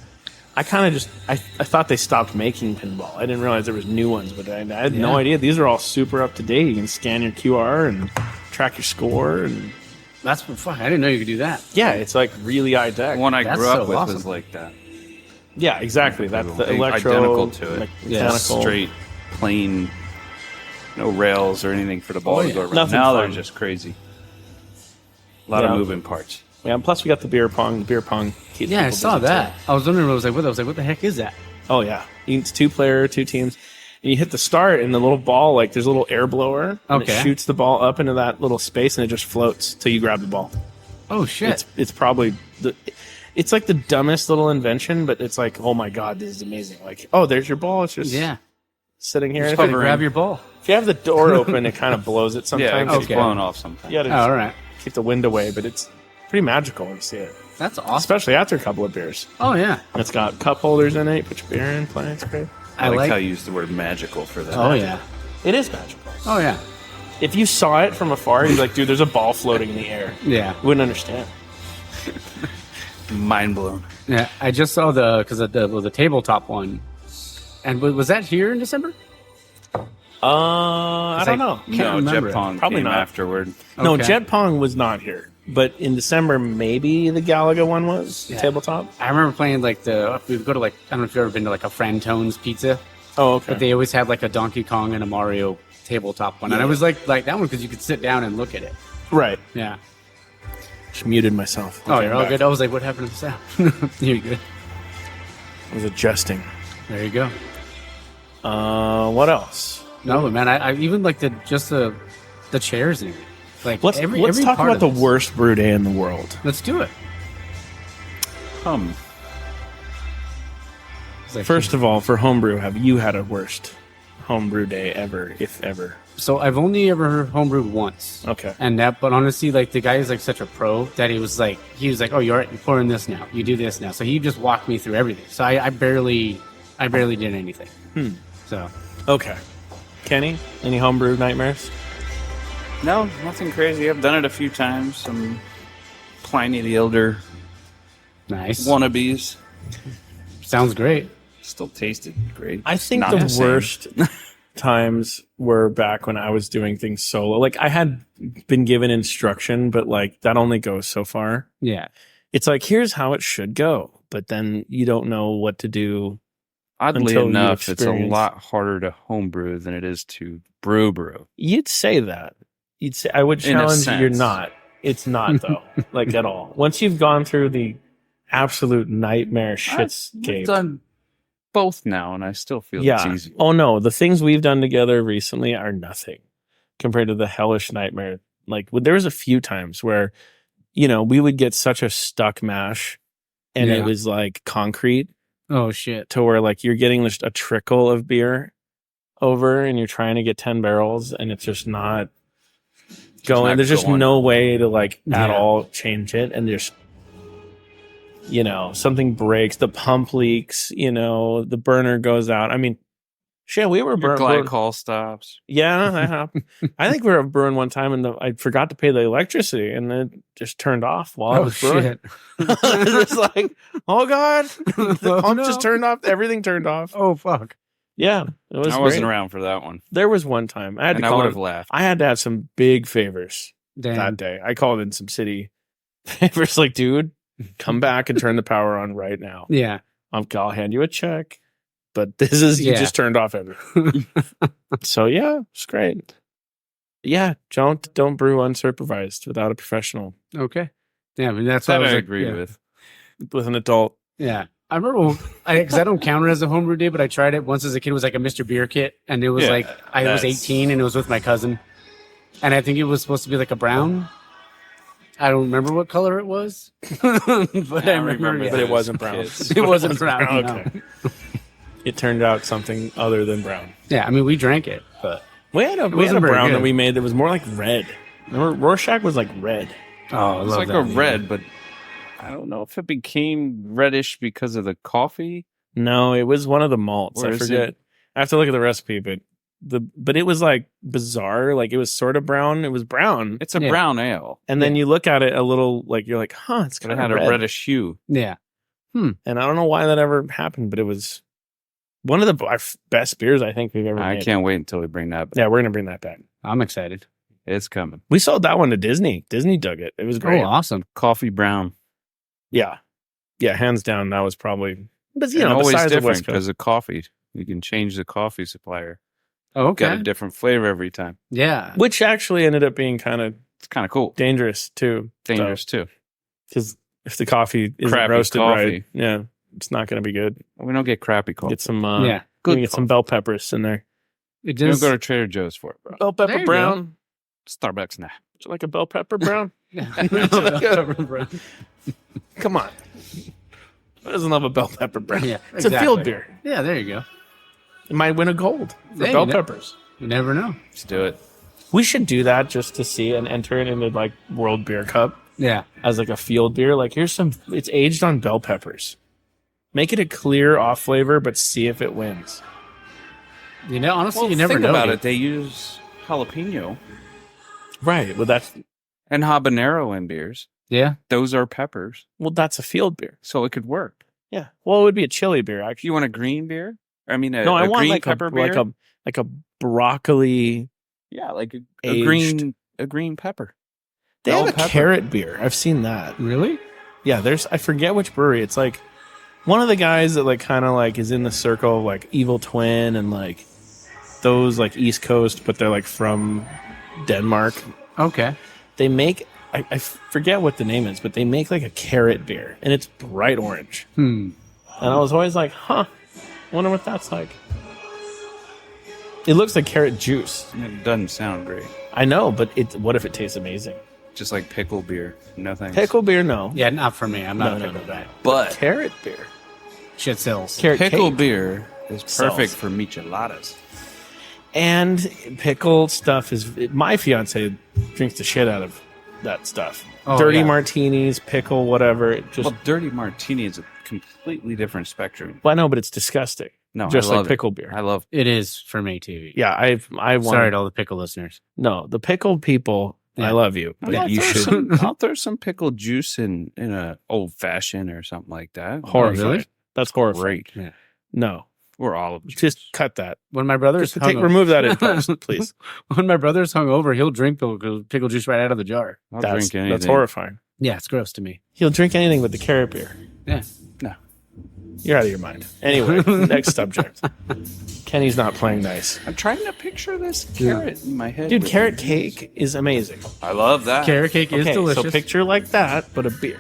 I kind of I thought they stopped making pinball. I didn't realize there was new ones, but I had no idea. These are all super up to date. You can scan your QR and track your score. And That's fuck. I didn't know you could do that. yeah, it's like really high tech. The one I That's grew up so with awesome. was like that. Yeah, exactly. That's the electro, Identical to it. mechanical. Straight, plain, no rails or anything for the ball to go around. Nothing Now fun. they're just crazy. A lot of moving parts. Yeah, and plus we got the beer pong. The beer pong keeps Yeah, I people saw busy, that. too. I was wondering what what the heck is that? Oh yeah, it's 2-player, 2 teams. And you hit the start, and the little ball, like there's a little air blower. And Okay. it shoots the ball up into that little space, and it just floats till you grab the ball. Oh shit! It's probably it's like the dumbest little invention, but it's like, oh my god, this is amazing. Like, oh, there's your ball. It's just sitting here. Just If gotta grab your ball. you have the door open, it kind of blows it Yeah, sometimes. it gets Okay. blown off sometimes. You gotta Oh, all right. keep the wind away, but it's pretty magical when you see it, That's awesome. especially after a couple of beers. Oh yeah. It's got cup holders in it. You put your beer in, play. It's great. I like how you use the word magical for that. Oh yeah. It is magical. Oh yeah. If you saw it from afar, you'd be like, dude, there's a ball floating in the air. Yeah. You wouldn't understand. Mind blown. Yeah. I just saw the tabletop one, and was that here in December? I don't know. Can't No, remember Jet it. Pong Probably came not. afterward. No, Okay. Jet Pong was not here. But in December, maybe the Galaga one was Yeah. tabletop. I remember playing like we would go to I don't know if you've ever been to like a Frantone's Pizza, Oh, okay. but they always have like a Donkey Kong and a Mario tabletop one, and I was like that one because you could sit down and look at it. Right. Yeah. Just muted myself. Oh, Okay, you're I'm all back. good. I was like, what happened to the sound? You're good. I was adjusting. There you go. What else? No, but man, I even like the chairs in it. Like Let's every talk part about the of this. worst brew day in the world. Let's do it. It's like, First of all, for homebrew, have you had a worst homebrew day ever, if ever? so I've only ever homebrewed once. Okay. But honestly, like the guy is like such a pro that he was like, oh, you're right, you're pouring this now, you do this now. So he just walked me through everything. So I barely did anything. So Okay. Kenny, any homebrew nightmares? No, nothing crazy. I've done it a few times. Some Pliny the Elder nice. wannabes. Sounds great. Still tasted great. I think Not the same. worst times were back when I was doing things solo. Like I had been given instruction, but like that only goes so far. Yeah. It's like, here's how it should go, but then you don't know what to do. Oddly until you enough, it's a experience- lot harder to homebrew than it is to brew. You'd say that. You'd say, I would In a challenge you're sense. not. It's not though, like at all. Once you've gone through the absolute nightmare I've shitscape. done both now, and I still feel Yeah. it's easy. Oh no, the things we've done together recently are nothing compared to the hellish nightmare. Like there was a few times where, we would get such a stuck mash, and Yeah. it was like concrete Oh shit. to where like you're getting just a trickle of beer over, and you're trying to get 10 barrels, and it's just not going. not There's just going. no way to like at Yeah. all change it, and there's something breaks, the pump leaks, the burner goes out. I mean, shit, we were Your burning. glycol stops. Yeah, that happened. I think we were brewing one time, and I forgot to pay the electricity, and it just turned off while I Oh was brewing. shit. It's like, oh god, the Oh, pump no. just turned off. Everything turned off. Oh fuck. Yeah, it was. I wasn't great. around for that one, There was one time I had and to I call. would have In, laughed. I had to have some big favors Damn. that day. I called in some city favors, like, dude, come back and turn the power on right now. Yeah. I'll hand you a check, but this is you Yeah. just turned off everything. So yeah, it's great. Yeah, don't brew unsupervised without a professional, Okay. Yeah, I mean, that's what That I was I like, agree yeah. with an adult. Yeah. I remember because I don't count it as a homebrew day, but I tried it once as a kid. It was like a Mr. Beer kit, and it was Yeah, like I was that's- 18 and it was with my cousin, and I think it was supposed to be like a brown. I don't remember what color it was, but I remember. But it wasn't brown. It wasn't brown. no. Okay. It turned out something other than brown. Yeah, I mean we drank it, but We had a wasn't very brown good. that we made that was more like red. Remember, Rorschach was like red. oh, It's like a red, but I don't know if it became reddish because of the coffee No, it was one of the malts. Or I is forget. it- I have to look at the recipe, but it was like bizarre. Like it was sort of brown. It was brown. It's a brown ale. And then you look at it a little like you're like, huh, it's But kind it of had red. a reddish hue. Yeah. And I don't know why that ever happened, but it was one of our best beers I think we've ever I made. can't wait until we bring that back. Yeah, we're gonna bring that back. I'm excited. It's coming. We sold that one to Disney. Disney dug it. It was great. Oh, awesome. Coffee brown. Yeah, hands down, that was probably. But And always besides the different West Coast, because of coffee. You can change the coffee supplier. Oh, okay. Got a different flavor every time. Yeah. which actually ended up being kind of It's kind of cool. dangerous too. Dangerous too. Because if the coffee isn't Crappy roasted coffee. right, yeah, it's not going to be good. We don't get crappy coffee. Get some, Yeah. good. Get some bell peppers in there. It You don't does. go to Trader Joe's for it, bro. Bell There pepper you brown. Starbucks, nah. Would you like a bell pepper brown? Yeah. Come on. Who doesn't love a bell pepper brown? Yeah, It's a field beer. Yeah, there you go. It might win a gold for There you bell go. peppers. You never know. Let's do it. We should do that just to see and enter it into like World Beer Cup Yeah. as like a field beer. Like here's some. It's aged on bell peppers. Make it a clear off flavor, but see if it wins. You know, honestly, Well, you never think know. about dude. it. They use jalapeno Right. Well, that's and habanero in beers. Yeah. Those are peppers, that's a field beer. so it could work. Yeah. Well, it would be a chili beer actually. You want a green beer? I mean, No, I a want green like pepper a beer. like a broccoli. Yeah, like a Aged. green pepper. They Bell have a pepper. carrot beer. I've seen that. Really? Yeah, I forget which brewery. It's like one of the guys that like kind of like is in the circle of like Evil Twin and like those like East Coast, but they're like from Denmark. Okay. They make I forget what the name is, but they make like a carrot beer and it's bright orange. And I was always like, huh, wonder what that's like. It looks like carrot juice. It doesn't sound great. I know, but what if it tastes amazing? Just like pickle beer. No thanks. Pickle beer, no. Yeah, not for me. I'm not No, a no, pickle no. guy. But Carrot beer. Shit sells. Carrot pickle cake. beer is perfect Sells. for micheladas. And pickle stuff is my fiance drinks the shit out of that stuff. Oh, Dirty yeah. martinis, pickle, whatever. It just Well, dirty martini is a completely different spectrum. well, I know, but it's disgusting. No, just I like love pickle it. beer. I love. It is for me too. Yeah, I want. Sorry to all the pickle listeners. No, the pickle people. Yeah. I love you, but I'll you throw should. I'll throw some pickled juice in a old fashioned or something like that. Horrifying. really? That's horrifying. Great. Yeah. No, Or olive juice. just cut that. When my brother's Just remove that in post, please. When my brother's hungover, he'll drink pickle juice right out of the jar. I'll That's drink anything. horrifying. Yeah, it's gross to me. He'll drink anything but the carrot beer. Yeah. No. You're out of your mind. Anyway, next subject. Kenny's not playing nice. I'm trying to picture this carrot in my head. Dude, with carrot it. cake is amazing. I love that. Carrot cake is Okay, delicious. so picture like that, but a beer.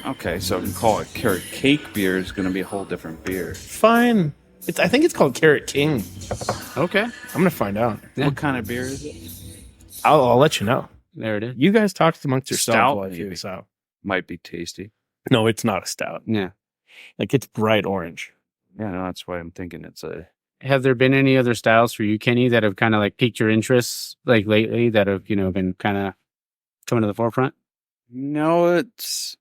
Okay, so to call it carrot cake beer is going to be a whole different beer. Fine. I think it's called Carrot King. Okay. I'm gonna find out. Yeah. What kind of beer is it? I'll let you know. There it is. You guys talk amongst yourselves Stout, while I figure maybe. this out. Might be tasty. No, it's not a stout. Yeah. Like it's bright orange. Yeah, no, that's why I'm thinking it's a. Have there been any other styles for you, Kenny, that have kind of like piqued your interests like lately that have, been kind of coming to the forefront? No, it's.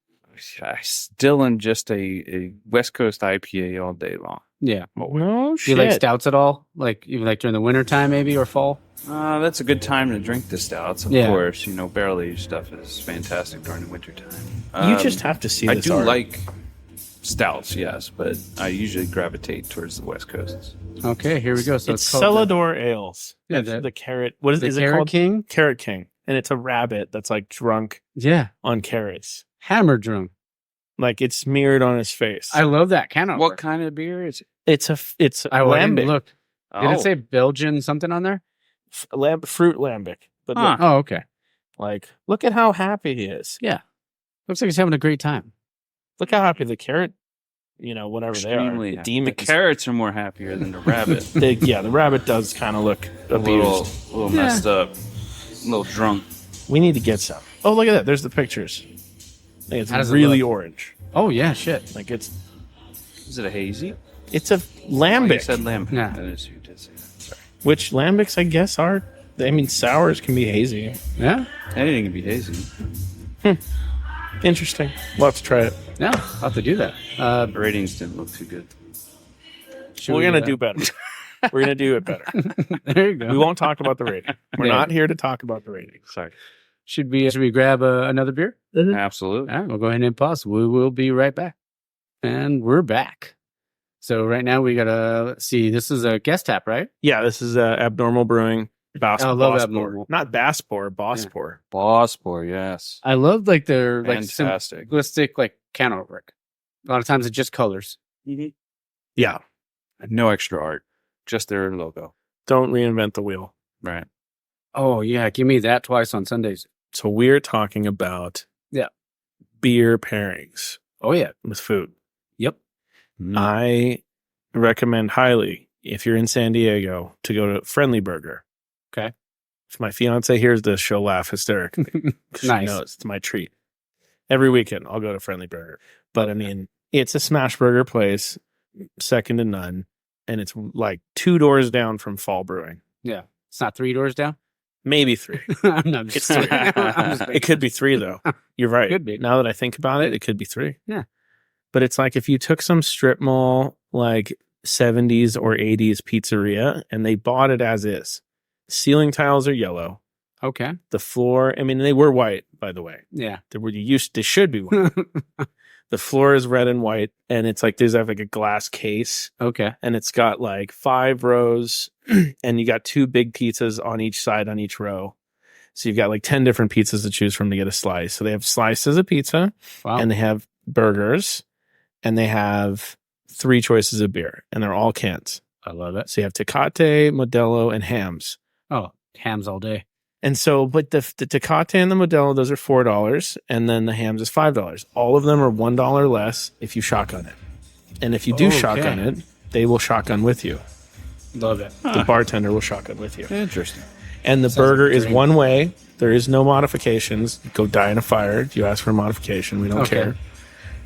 I still am just a West Coast IPA all day long. Yeah. Well, Do you like stouts at all? Like even like during the winter time maybe or fall? That's a good time to drink the stouts, of Yeah. course. Barrel aged stuff is fantastic during the winter time. You just have to see I this do art. like stouts, yes, but I usually gravitate towards the West Coast. Okay, here we go. So it's it's called Celador Ales. Yeah, That's the- the carrot. What is, the is it Carrot called? King? Carrot King. And it's a rabbit that's like drunk Yeah. on carrots. Hammer drunk. Like it's smeared on his face. I love that can opener. What kind of beer is it? it's I didn't lambic. look. Did Oh, it say Belgian something on there? Fruit lambic. But Huh. Oh, okay. like, look at how happy he is. Looks like he's having a great time. Look how happy the carrot, whatever they are. extremely The happy. demons. The carrots are more happier than the rabbit. The rabbit does kind of look a little, abused. messed up, a little drunk. We need to get some. Oh, look at that. There's the pictures. I think How it's does it really look? orange. Oh yeah, shit. Like it's Is it a hazy? a Oh, you lambic. said lambic. Yeah. That is you did say that. Sorry. Which lambics, I guess, are. I mean, sours can be hazy. Yeah. Anything can be hazy. Yeah, Interesting. We'll have to try it. Yeah, I'll have to do that. The ratings didn't look too good. We're going to do better. We're going to do it better. There you go. We won't talk about the rating. We're Yeah. not here to talk about the rating. Sorry. Should we grab another beer? Absolutely. All right, we'll go ahead and pause. We will be right back. And we're back. So right now we got let's see, this is a guest tap, right? Yeah, this is Abnormal Brewing. I love Boss Abnormal. Pour. Not Bass Pour, Boss Pour. Boss Pour, yes. I love like their like Fantastic. simplistic like can artwork. A lot of times it's just colors. Yeah. No extra art, just their logo. Don't reinvent the wheel. Right. Oh yeah, give me that twice on Sundays. So we're talking about beer pairings Oh yeah. with food. Yep. I recommend highly, if you're in San Diego, to go to Friendly Burger. Okay. If my fiance hears this, she'll laugh hysterically. 'Cause Nice. She knows it's my treat. Every weekend, I'll go to Friendly Burger. But I mean, it's a smash burger place, second to none. And it's like 2 doors down from Fall Brewing. Yeah. It's not 3 doors down. Maybe 3. I'm not It's just 3. I'm just It could be 3, though. You're right. Could be. Now that I think about it, it could be 3. Yeah. But it's like if you took some strip mall, like 70s or 80s pizzeria, and they bought it as is. Ceiling tiles are yellow. Okay. The floor, I mean, they were white, by the way. Yeah. They should be white. The floor is red and white, and it's like there's like a glass case, Okay. and it's got like 5 rows, and you got 2 big pizzas on each side on each row. So you've got like 10 different pizzas to choose from to get a slice. So they have slices of pizza, Wow. and they have burgers, and they have 3 choices of beer, and they're all cans. I love it. So you have Tecate, Modelo, and Hams. Oh, hams all day. And so, but the Tecate and the Modelo, those are $4, and then the Hams is $5. All of them are $1 less if you shotgun it. And if you do Okay. shotgun it, they will shotgun with you. Love it. The bartender will shotgun with you. Interesting. And the Sounds burger like a is dream. one way. There is no modifications. You go die in a fire. If you ask for a modification, we don't Okay. care.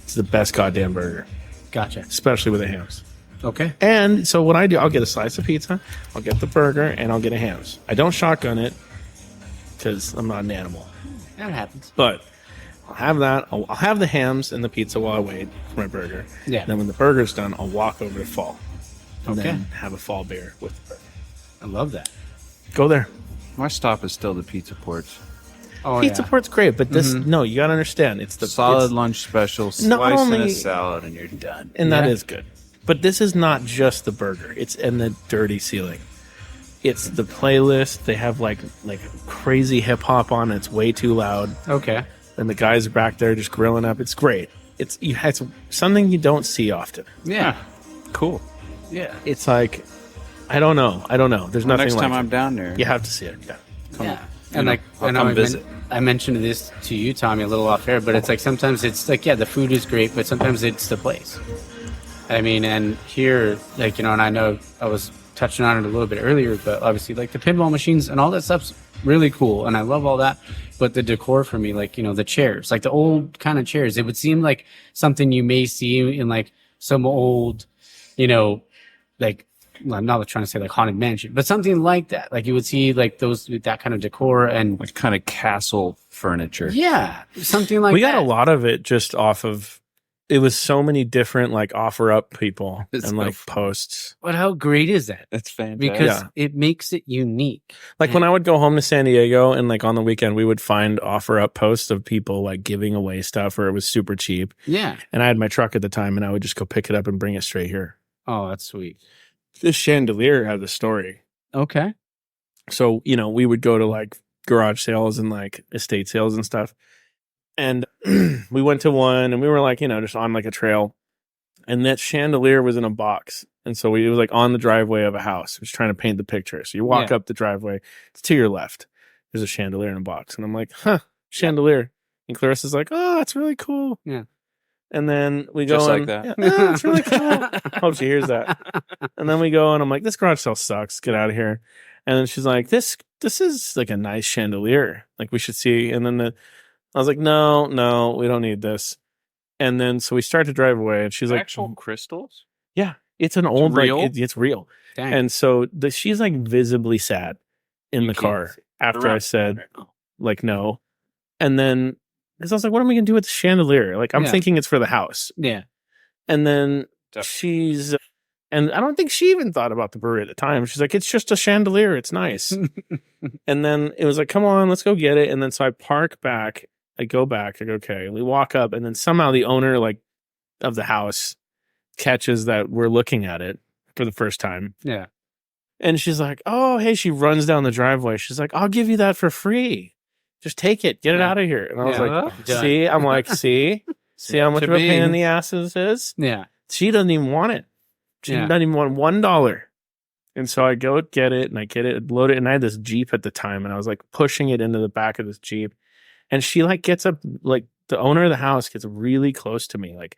It's the best goddamn burger, Gotcha. especially with the Hams. Okay. And so what I do, I'll get a slice of pizza, I'll get the burger, and I'll get a Hams. I don't shotgun it because I'm not an animal. That happens. But I'll have that. I'll have the Hams and the pizza while I wait for my burger. Yeah. Then when the burger's done, I'll walk over to Fall. And Okay. then have a Fall beer with the burger. I love that. Go there. My stop is still the Pizza Ports. Oh, Pizza yeah. Port's great, but this, no, you got to understand. It's the Solid it's- lunch special, slice Not and only- a salad, and you're done. and that Yeah. is good. But this is not just the burger. It's in the dirty ceiling. It's the playlist. They have like crazy hip hop on. It's way too loud. Okay. And the guys are back there just grilling up. It's great. It's something you don't see often. Yeah. Cool. Yeah. It's like I don't know. There's Well, nothing next like time it. I'm down there, You have to see it. Yeah. Yeah. you And know, like, I'll I know come visit. I mentioned this to you, Tommy, a little off air, but it's like sometimes it's like, yeah, the food is great, but sometimes it's the place. I mean, and here, like, you know, and I know I was touching on it a little bit earlier, but obviously, like, the pinball machines and all that stuff's really cool, and I love all that. But the decor for me, like, you know, the chairs, like the old kind of chairs, it would seem like something you may see in like some old, you know, like, well, I'm not trying to say like haunted mansion, but something like that. Like you would see like those that kind of decor and like kind of castle furniture. yeah, something like We that. got a lot of it just off of. It was so many different like offer up people It's and so like fun. posts. But how great is that? That's fantastic. Because Yeah. it makes it unique. Like when I would go home to San Diego and like on the weekend, we would find offer up posts of people like giving away stuff or it was super cheap. Yeah. And I had my truck at the time and I would just go pick it up and bring it straight here. Oh, that's sweet. This chandelier had the story. Okay. So, you know, we would go to like garage sales and like estate sales and stuff. And we went to one and we were like, you know, just on like a trail. And that chandelier was in a box. And so it was like on the driveway of a house. It was trying to paint the picture. So you walk Yeah. up the driveway, it's to your left. There's a chandelier in a box. And I'm like, huh, chandelier. And Clarissa's like, oh, that's really cool. Yeah. And then we Just go like and, that. Yeah, oh, it's really cool. Hope she hears that. And then we go and I'm like, this garage sale sucks. Get out of here. And then she's like, this is like a nice chandelier. Like we should see. And then I was like, no, we don't need this. And then so we start to drive away and she's like, actual crystals. yeah, it's an old, real? like, it's real. Dang. And so she's like visibly sad in You the can't car see. after I said like, no. And then because I was like, what am I going to do with the chandelier? Like, I'm thinking it's for the house. Yeah. And then and I don't think she even thought about the brewery at the time. She's like, it's just a chandelier. It's nice. And then it was like, come on, let's go get it. And then so I park back. I go back. I go, okay. We walk up, and then somehow the owner of the house catches that we're looking at it for the first time. Yeah. And she's like, oh, hey, she runs down the driveway. She's like, I'll give you that for free. Just take it. Get it out of here. And I was like, see? I'm like, see how much of a pain in the ass this is? Yeah. She doesn't even want it. She doesn't even want $1. And so I go get it, and I get it, load it. And I had this Jeep at the time, and I was like pushing it into the back of this Jeep. And she like gets up, like the owner of the house gets really close to me. Like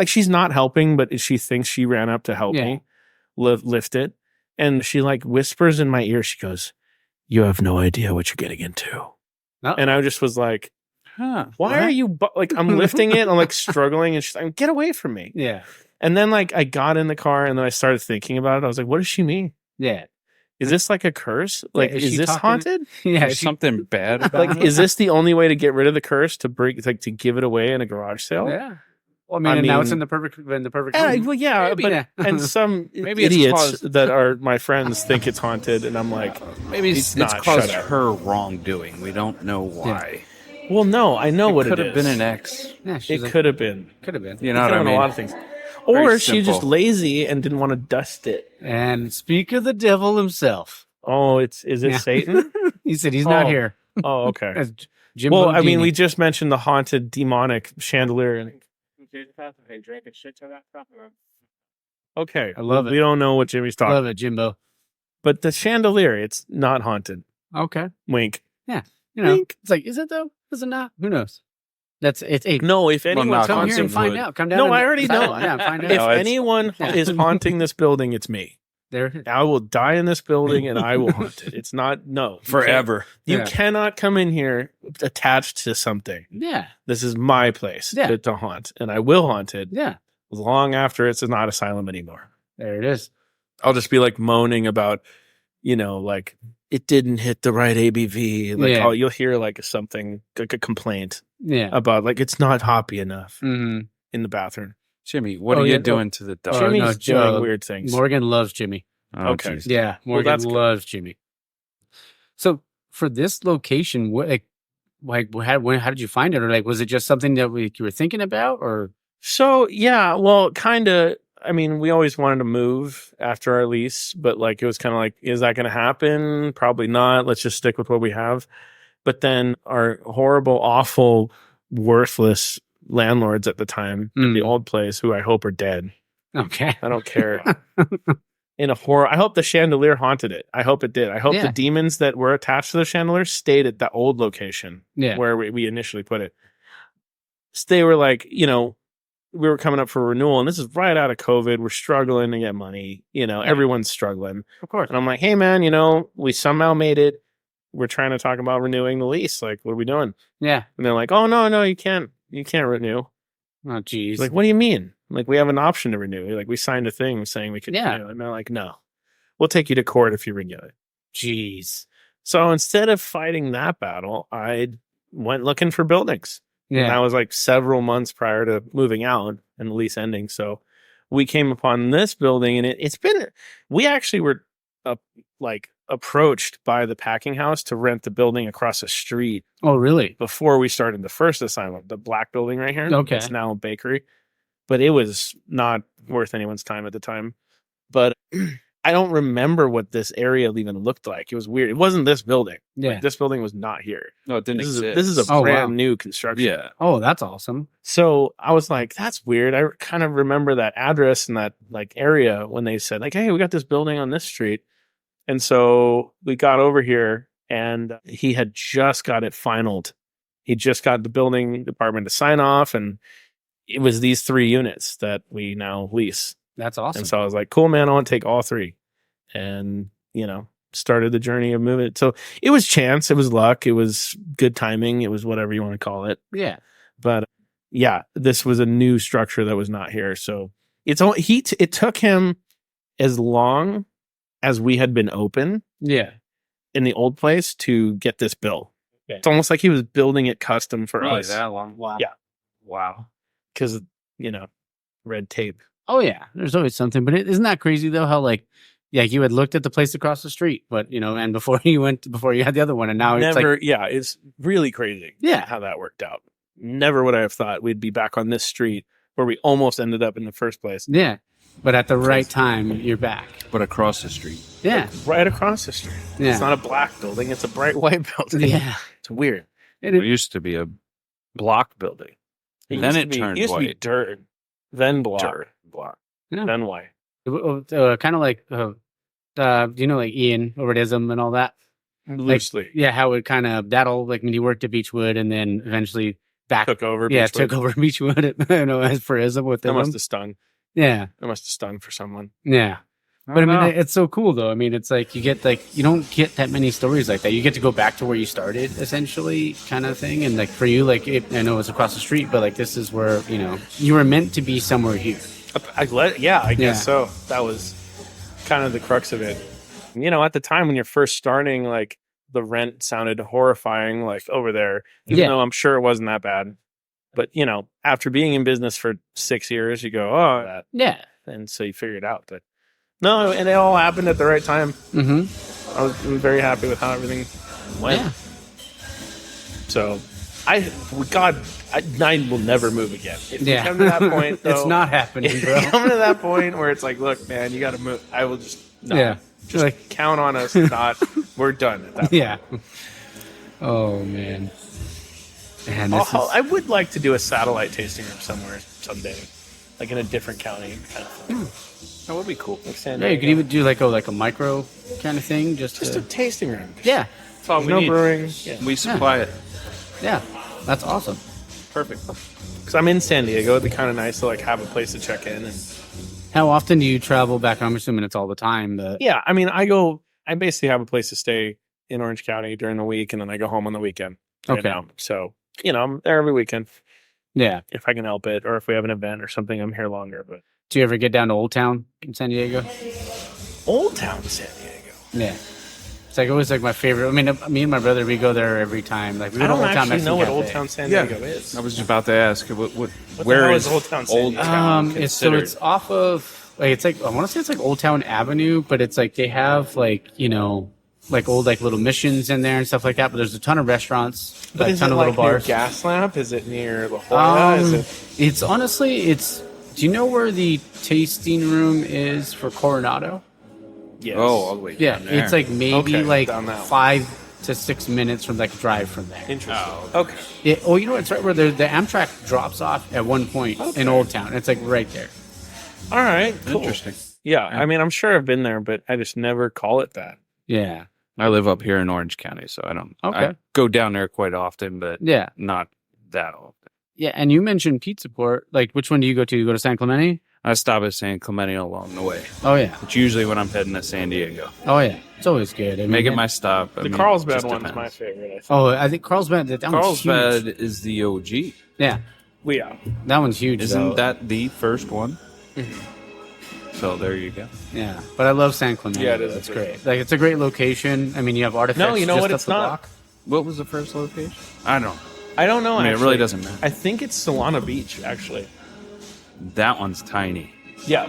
she's not helping, but she thinks she ran up to help me lift it. And she like whispers in my ear. She goes, you have no idea what you're getting into. And I just was like, why are you like, I'm lifting it. I'm like struggling. And she's like, get away from me. Yeah. And then like I got in the car, and then I started thinking about it. I was like, what does she mean? Yeah. Is this like a curse? Like, is this haunted? Yeah. There's something bad about Like, it? is this the only way to get rid of the curse, to give it away in a garage sale? Yeah. Well, I mean, now it's in the perfect home. Well, yeah, Maybe, and some Maybe it's idiots caused- that are my friends think it's haunted, and I'm like, Maybe it's not. caused Shut up. her wrongdoing. We don't know why. well, no, I know what it Could is. have been an ex. Yeah, It could have been. Could have been. You know It what could I have been mean? a lot of things. Or Very she's just simple. lazy and didn't want to dust it. And speak of the devil himself. Oh, is it Satan? He said he's not Oh. here. Oh, okay. That's Jimbo Well, I mean, Genie. we just mentioned the haunted, demonic chandelier. And okay, I love it. We don't know what Jimmy's talking. Love it, Jimbo. But the chandelier, it's not haunted. Okay. Wink. You know, Wink. it's like, is it though? Is it not? Who knows? It's No, if anyone's knock come on here some and find wood. out. Come down. No, and I already find know. out. Yeah, find if out. No, it's- anyone is haunting this building, it's me. There. I will die in this building, and I will haunt it. It's not you Forever. can't- You Yeah. cannot come in here attached to something. Yeah. This is my place to haunt, and I will haunt it Yeah. long after it's not Asylum anymore. There it is. I'll just be like moaning about, like it didn't hit the right ABV. Like Yeah. you'll hear like something, like a complaint Yeah. about like it's not hoppy enough Mm-hmm. in the bathroom. Jimmy, what Oh, are you yeah. doing to the dog? Oh, Jimmy's no, doing Joe. weird things. Morgan loves Jimmy. Oh, Okay. geez. Yeah. Morgan that's good. loves Jimmy. So for this location, what how did you find it, or like was it just something that you were thinking about, or? So yeah, well, kind of. I mean, we always wanted to move after our lease, but like it was kind of like, is that going to happen? Probably not. Let's just stick with what we have. But then our horrible, awful, worthless landlords at the time, in the old place, who I hope are dead. Okay. I don't care. In a horror, I hope the chandelier haunted it. I hope it did. I hope Yeah. the demons that were attached to the chandelier stayed at that old location Yeah. where we initially put it. So they were like, we were coming up for renewal, and this is right out of COVID. We're struggling to get money. Everyone's struggling. Of course. And I'm like, hey, man, we somehow made it. We're trying to talk about renewing the lease. Like, what are we doing? Yeah. And they're like, oh, no, you can't renew. Oh, geez. Like, what do you mean? Like, we have an option to renew. Like, we signed a thing saying we could Yeah. renew. And they're like, no, we'll take you to court if you renew it. Jeez. So instead of fighting that battle, I went looking for buildings. And Yeah. that was like several months prior to moving out and the lease ending. So we came upon this building, and we actually were approached by the packing house to rent the building across the street Oh, really? before we started the first Asylum, the black building right here. Okay. It's now a bakery, but it was not worth anyone's time at the time. But I don't remember what this area even looked like. It was weird. It wasn't this building. Yeah. Like, this building was not here. No, it didn't This exist. is a Oh, brand wow. new construction. Yeah. Oh, that's awesome. So I was like, that's weird. I kind of remember that address and that like area when they said like, hey, we got this building on this street. And so we got over here, and he had just got it finalized. He just got the building department to sign off, and it was these 3 units that we now lease. That's awesome. And so I was like, cool, man, I want to take all 3. And, started the journey of moving it. So it was chance, it was luck, it was good timing, it was whatever you want to call it. Yeah. But yeah, this was a new structure that was not here. So it took him as long as we had been open Yeah. in the old place to get this built. Yeah. It's almost like he was building it custom for Really us. that long? Wow. Yeah. Wow. Because, red tape. Oh yeah, there's always something. But isn't that crazy though? How like, yeah, you had looked at the place across the street, but and before you had the other one, and now it's like, it's really crazy. Yeah. How that worked out. Never would I have thought we'd be back on this street where we almost ended up in the first place. yeah. But at the right time, you're back. But across the street. Yeah, Right across the street. Yeah. It's not a black building, it's a bright white building. yeah. It's weird. It used to be a block building. Then it turned used to be white. dirt, then block, Yeah. then white. Kind of like, like Ian over at ISM and all that. Loosely. Yeah, how it kind of when he worked at Beechwood and then eventually back. Took over. Yeah, Beechwood. took over Beechwood. As for ISM with That ISM. must have stung. Yeah, That must have stung for someone. yeah. But I mean, it's so cool though. I mean, it's like you don't get that many stories like that. You get to go back to where you started, essentially, kind of thing. And like for you, I know it's across the street, but like this is where you were meant to be somewhere here. I guess so. That was kind of the crux of it. At the time when you're first starting, like the rent sounded horrifying, like over there, even though I'm sure it wasn't that bad. But after being in business for 6 years, you go, oh, that. Yeah. And so you figure it out. But no, and it all happened at the right time. Mm-hmm. I'm very happy with how everything went. Yeah. So, I will never move again. If we Yeah. come to that point, though, It's not happening, if bro. we come to that point where it's like, look, man, you got to move. I will just not. Yeah. Just Like- count on us. Not. We're done at that point. Yeah. Oh man. Man, this is, I would like to do a satellite tasting room somewhere someday, like in a different county, kind of thing. That would be cool. Like San yeah, you Diego. could even do like a micro kind of thing, just just to, a tasting room. yeah, That's all we No need. brewing. Yeah. We supply it. yeah. That's awesome. Perfect. Because I'm in San Diego, it'd be kind of nice to like have a place to check in. And How often do you travel back? I'm assuming it's all the time. But yeah, I mean, I basically have a place to stay in Orange County during the week, and then I go home on the weekend. Right Okay. now. So I'm there every weekend yeah. if I can help it, or if we have an event or something, I'm here longer. But Do you ever get down to Old Town in San Diego? Old Town San Diego. Yeah. It's like always like my favorite. I mean, me and my brother, we go there every time. Like we go I to don't Old Town actually Mexican know what Cafe. Old Town San Yeah. Diego is. I was just about to ask, where the hell is is Old Town San Old Diego? Town It's considered? off of I want to say it's like Old Town Avenue, but it's like they have like like old like little missions in there and stuff like that. But there's a ton of restaurants, But like, is ton it of like little near bars. Gas Lamp? Is it near La Jolla? Is it? It's honestly, do you know where the tasting room is for Coronado? Yes. Oh, all the way Yeah, down there. it's like maybe Okay, like down that way. 5 to 6 minutes from like a drive from there. Interesting. Okay. It's right where the Amtrak drops off at one point in Old Town. It's like right there. All right. Cool. Interesting. Yeah, I mean, I'm sure I've been there, but I just never call it that. Yeah. I live up here in Orange County, so I don't. Okay. I go down there quite often, but Yeah. not that often. Yeah, and you mentioned Pizza Port. Like, which one do you go to? You go to San Clemente? I stop at San Clemente along the way. Oh yeah. It's usually when I'm heading to San Diego. Oh yeah. It's always good. I mean, Make it my stop. The Carlsbad one's my favorite. I think. Oh, I think Carlsbad. That one's huge. Carlsbad is the OG. Yeah, Yeah. that one's huge. Isn't though. that the first one? So there you go. Yeah, but I love San Clemente. Yeah, it is. It's great. Like, it's a great location. I mean, you have artifacts. No, you know just what? up It's the not. block. What was the first location? I don't know. I don't know. I mean, it actually. really doesn't matter. I think it's Solana Beach, actually. That one's tiny. Yeah,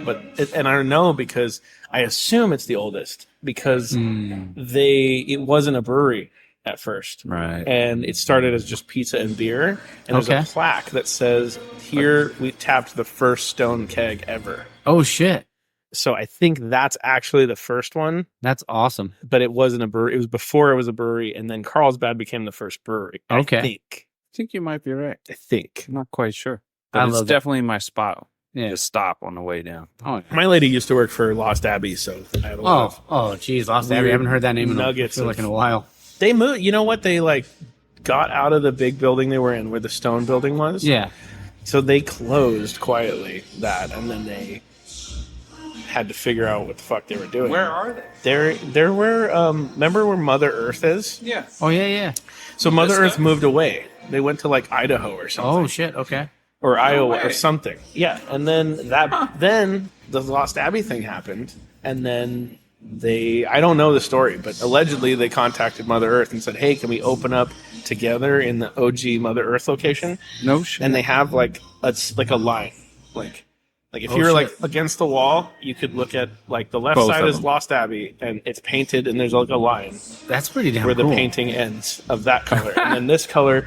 and I know because I assume it's the oldest because it wasn't a brewery at first. Right. And it started as just pizza and beer. And there's a Okay. plaque that says, here we tapped the first stone keg ever. Oh shit, So I think that's actually the first one, that's awesome. but it wasn't a brewery. It was before it was a brewery, and then Carlsbad became the first brewery. Okay. I think you might be right. think. I'm not quite sure. I But it's love that. definitely my spot. Yeah. To stop on the way down. Oh. My lady used to work for Lost Abbey, so I had a lot of Geez, Lost Abbey. I weird haven't heard that name in nuggets I feel like of- in a while. They moved. You know what? They got out of the big building they were in, where the stone building was. Yeah. So they closed quietly that, and then they had to figure out what the fuck they were doing. are they? There were. Remember where Mother Earth is? Yeah. Oh yeah, yeah. So Mother This Earth guy? moved away. They went to Idaho or something, Oh shit. Okay. or Iowa or way. something. Yeah, and then then the Lost Abbey thing happened, and then I don't know the story, but allegedly they contacted Mother Earth and said, "Hey, can we open up together in the OG Mother Earth location, No shit. and they have like a line, like if you were like against the wall, you could look at like the left Both side of is them. Lost Abbey, and it's painted, and there's like a line That's pretty damn where cool. the painting ends of that color, and then this color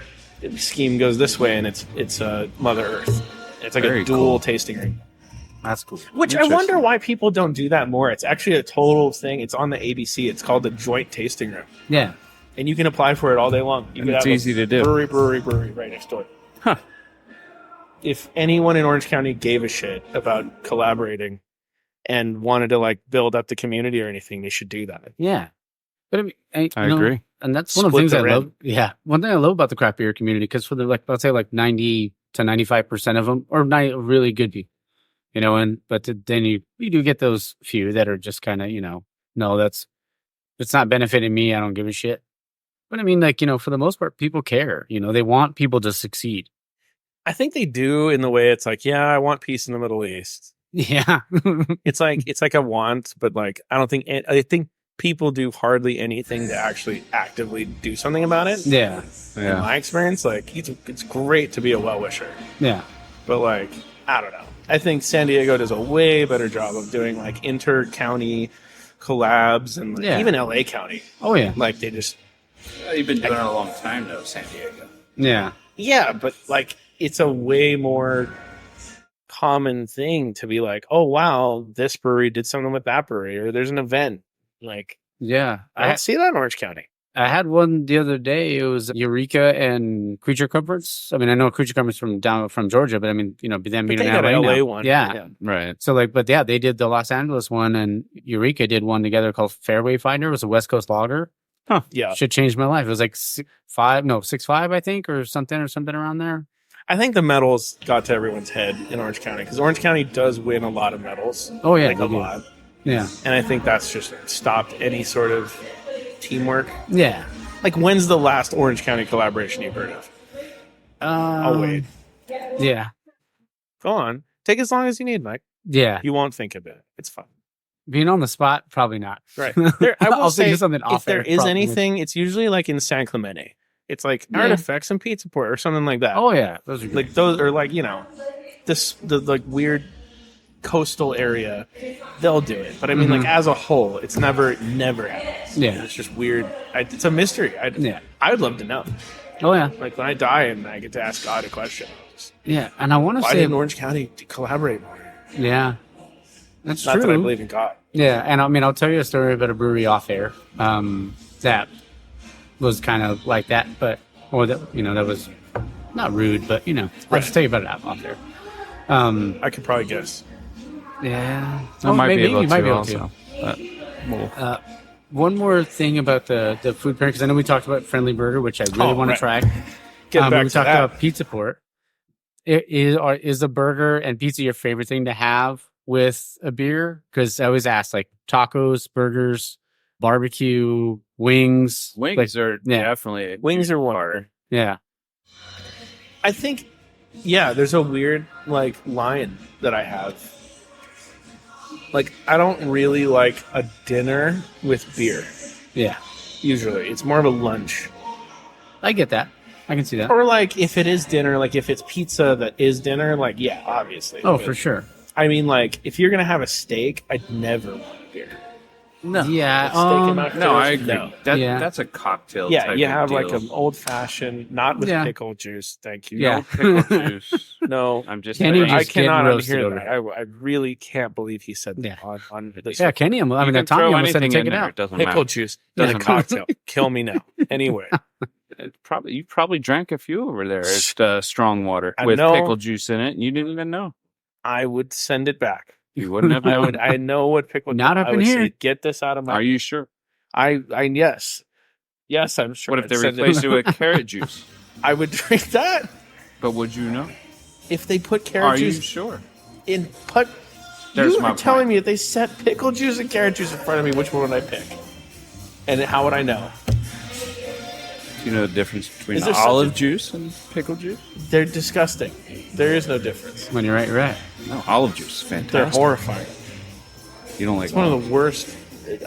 scheme goes this way, and it's Mother Earth. It's like Very a dual cool. tasting room. That's cool. Which I wonder why people don't do that more. It's actually a total thing. It's on the ABC. It's called the Joint Tasting Room, Yeah. and you can apply for it all day long. You And could it's have easy a to do. brewery right next door. Huh. If anyone in Orange County gave a shit about collaborating and wanted to like build up the community or anything, they should do that. Yeah. But I mean, I agree. And that's one of the Split things the I rent. love. Yeah. One thing I love about the craft beer community, because for the, like, let's say like 90 to 95% of them are really good people, but then you do get those few that are just kind of, no, it's not benefiting me. I don't give a shit. But I mean, like, for the most part, people care, they want people to succeed. I think they do in the way it's like, yeah, I want peace in the Middle East. Yeah. It's like a want, but like I think people do hardly anything to actually actively do something about it. Yeah. In my experience, like it's great to be a well-wisher, Yeah. but like I don't know. I think San Diego does a way better job of doing like inter-county collabs, and like, Yeah. even LA County. Oh, yeah. Like they just You've been doing it a long time, though, San Diego. Yeah. but like it's a way more common thing to be like, oh wow, this brewery did something with that brewery, or there's an event. Like Yeah. I don't see that in Orange County. I had one the other day. It was Eureka and Creature Comforts. I mean, I know Creature Comforts from Georgia, but I mean, them being But in they have LA an LA now. one. Yeah. Right. So like, but yeah, they did the Los Angeles one, and Eureka did one together called Fairway Finder. It was a West Coast lager. Yeah. Should change my life. It was like 6.5, I think, or something around there. I think the medals got to everyone's head in Orange County because Orange County does win a lot of medals. Oh yeah, like they a do. lot. Yeah. And I think that's just stopped any sort of teamwork. Yeah. Like, when's the last Orange County collaboration you've heard of? I'll wait. Yeah. Go on. Take as long as you need, Mike. Yeah. You won't think of it. It's fine. Being on the spot, probably not. Right. There, I will I'll think say, of something off if there air, is probably. anything, it's usually like in San Clemente. It's like Yeah. Artifacts and Pizza Port or something like that. Oh yeah, those are good. Like those are like, the like weird coastal area, they'll do it. But I mean, like as a whole, it's never happens. Yeah. It's just weird. It's a mystery. I would love to know. Oh yeah, Like when I die and I get to ask God a question, yeah. And I want to why say, didn't Orange County collaborate more? yeah, that's Not true. that I believe in God. Yeah, and I mean, I'll tell you a story about a brewery off air that was kind of like that, that was not rude, but I'll just tell you about it off air. I could probably guess. Yeah, I might be able you might to be able also. But One more thing about the food pairing, because I know we talked about Friendly Burger, which I really want to try. Get back we to talked that. about Pizza Port. Is the burger and pizza your favorite thing to have with a beer? Because I always ask, like, tacos, burgers, barbecue, wings. wings are yeah. definitely Wings are one. Yeah. I think, yeah, there's a weird like line that I have. Like, I don't really like a dinner with beer. Yeah. Usually, it's more of a lunch. I get that. I can see that. Or like if it is dinner, like if it's pizza that is dinner, like yeah, obviously. Oh, But, for sure. I mean, like if you're gonna have a steak, I'd never want a beer. No. Yeah. Steak and mac No, I and agree. no. Yeah. That's a cocktail Yeah, type you of have deal. like an old fashioned, not with Yeah. pickle juice. Thank you. Yeah. No pickle juice. No. I'm just Can you saying. I just get cannot roasted unhear over that. I really can't believe he said that Yeah. on this. Yeah, Kenny. I You mean, can Tommy throw almost said to anything take in it there. out. It doesn't Pickle matter. juice in a cocktail. Kill me now. Anyway, You probably drank a few over there at Strong Water I with know. pickle juice in it. And you didn't even know. I would send it back. You wouldn't have known. I know what pickle. Not up I in would here. say, get this out of my. Are you sure? Yes, I'm sure. What if I'd they send it- replace it with carrot juice? I would drink that But would you know? if they put carrot Are you juice sure? in. Put. There's You my are telling point. me if they set pickle juice and carrot juice in front of me, which one would I pick? And how would I know? Do you know the difference between Is there olive such a- juice and pickle juice? They're disgusting. There is no difference. When you're right, you're right. No, olive juice is They're fantastic. horrifying. You don't like It's one olive. of the worst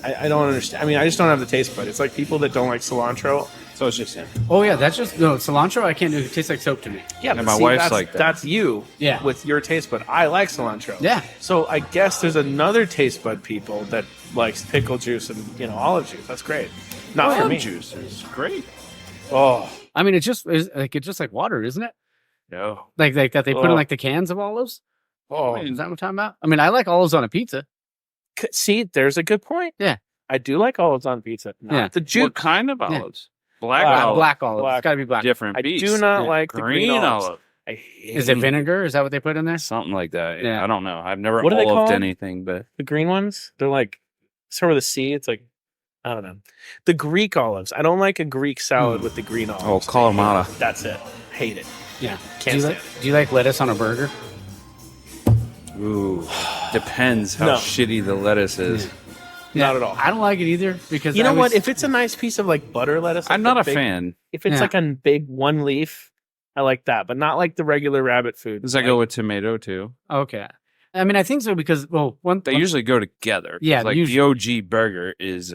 I don't understand. I mean, I just don't have the taste bud. It's like people that don't like cilantro. So it's just him. Oh yeah, that's just no cilantro. I can't do it. It tastes like soap to me. Yeah, And but my see, wife's that's, like that. That's you. Yeah. With your taste bud, I like cilantro. Yeah. So I guess there's another taste bud people that likes pickle juice and olive juice. That's great. Not for me. Juice is great. Oh, I mean, it's just like water, isn't it? No. Like that they put in Oh. like the cans of olives. oh. Is that what I'm talking about? I mean, I like olives on a pizza. See, there's a good point. Yeah. I do like olives on pizza. Not Yeah. the juice. What kind of olives? Black Black. olive. Black olives. Black. It's got to be black. Different I beast. do not Yeah. like the green olive. I hate Is it vinegar? Is that what they put in there? Something like that. Yeah. I don't know. I've never What are they olived called? anything, but the green ones? They're like start with a C. It's like I don't know. The Greek olives. I don't like a Greek salad with the green olives. Kalamata. That's it. Hate it. Yeah. Can't stand Do you like lettuce on a burger? Ooh. Depends how No. shitty the lettuce is. Not at all. I don't like it either because You know I what? was- If it's a nice piece of like butter lettuce, I'm like not the a big- fan. If it's Yeah. like a big one leaf, I like that, but not like the regular rabbit food. Does that Like, go with tomato too? Okay. I mean, I think so because They usually go together. Yeah, Like usually- the OG burger is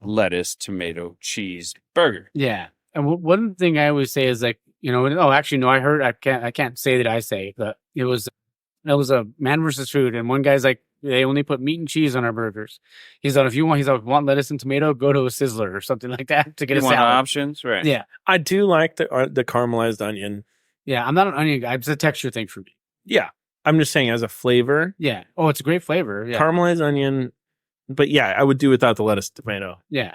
lettuce, tomato, cheese burger. Yeah, and one thing I always say is like actually no, I heard I can't say that I say, but it was a Man versus Food, and one guy's like they only put meat and cheese on our burgers. He's like if you want lettuce and tomato, go to a Sizzler or something like that to get You a want salad. options, right? Yeah, I do like the caramelized onion. yeah. I'm not an onion guy. It's a texture thing for me. Yeah, I'm just saying as a flavor, Yeah. Oh, it's a great flavor. Yeah. caramelized onion. But yeah, I would do without the lettuce, tomato. Yeah.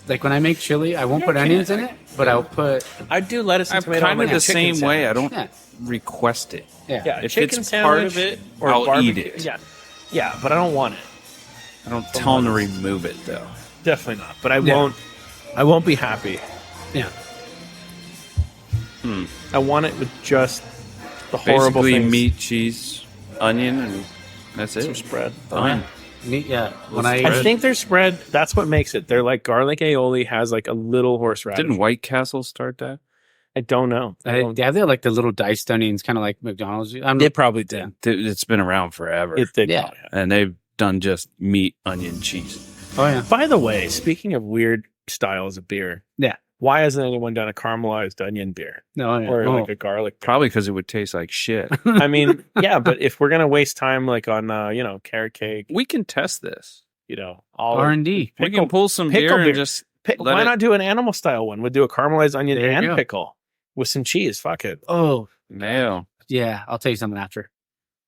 Like when I make chili, I won't put onions in it, but I'll put I do lettuce and I'm tomato. on, kind like of a the chicken same way. I sandwich. don't yeah, request it. yeah. Yeah, If chicken it's part of sandwich it, or I'll eat barbecue. it. Yeah, but I don't want it. I don't tell them to remove it though. Definitely not. But I Yeah. won't. I won't be happy. Yeah. I want it with just the horrible Basically, things. meat, cheese, onion, and that's Some it. spread. Fine. Meat, yeah. When Let's I Spread. think their spread. That's what makes it. They're like garlic aioli has like a little horseradish. Didn't White Castle start that? I don't know. yeah, they're like the little diced onions, kind of like McDonald's. It probably did. It's been around forever, It did. Yeah. probably have. and they've done just meat, onion, cheese. Oh yeah. By the way, speaking of weird styles of beer, Yeah. why hasn't anyone done a caramelized onion beer No, yeah. or Oh. like a garlic? Beer? Probably because it would taste like shit. I mean, yeah, but if we're gonna waste time like on carrot cake, We can test this. all R&D. We can pull some pickle beer beer. and just let why it- not do an animal style one? We'll do a caramelized onion There you and go. pickle with some cheese. Fuck it. Oh, nail. yeah. I'll tell you something after.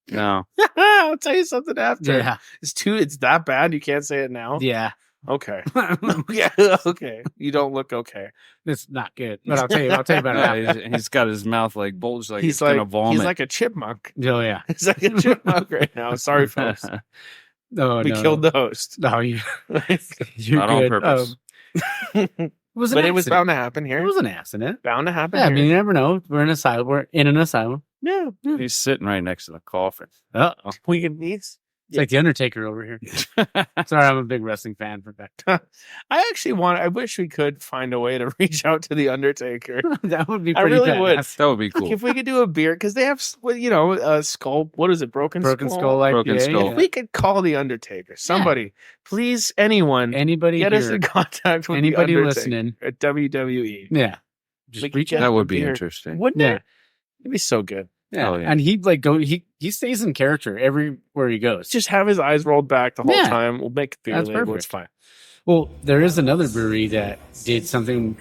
No, I'll tell you something after. Yeah. It's that bad. You can't say it now. Yeah. Okay. Yeah. Okay. You don't look okay. It's not good, but I'll tell you about it no, after. he's got his mouth like bulged like he's he's like gonna vomit. he's like a chipmunk. Oh yeah. He's like a chipmunk right now. Sorry, folks. No, We killed the host. No, you're Not on good. purpose. It was an But it was accident. bound to happen It here. was an accident. Bound to happen Yeah, I here. mean, you never know. We're in an asylum. yeah. He's sitting right next to the coffin. Oh, We can these. it's like the Undertaker over here. Sorry, I'm a big wrestling fan. For that, I wish we could find a way to reach out to the Undertaker. that would be I pretty really would. badass. That would be cool. Like if we could do a beer, because they have, a skull. What is it? Broken Broken Skull IPA. Broken Skull. If we could call the Undertaker, somebody, please, anyone, Anybody get us here, in contact with anybody the Undertaker listening, at WWE. yeah, We just could reach get out. That would be beer. interesting. Wouldn't Yeah. it? It'd be so good. Yeah. Oh, yeah. And he stays in character everywhere he goes. Just have his eyes rolled back the whole Yeah. time. We'll make a beer That's label. perfect. It's fine. Well, there is another brewery that did something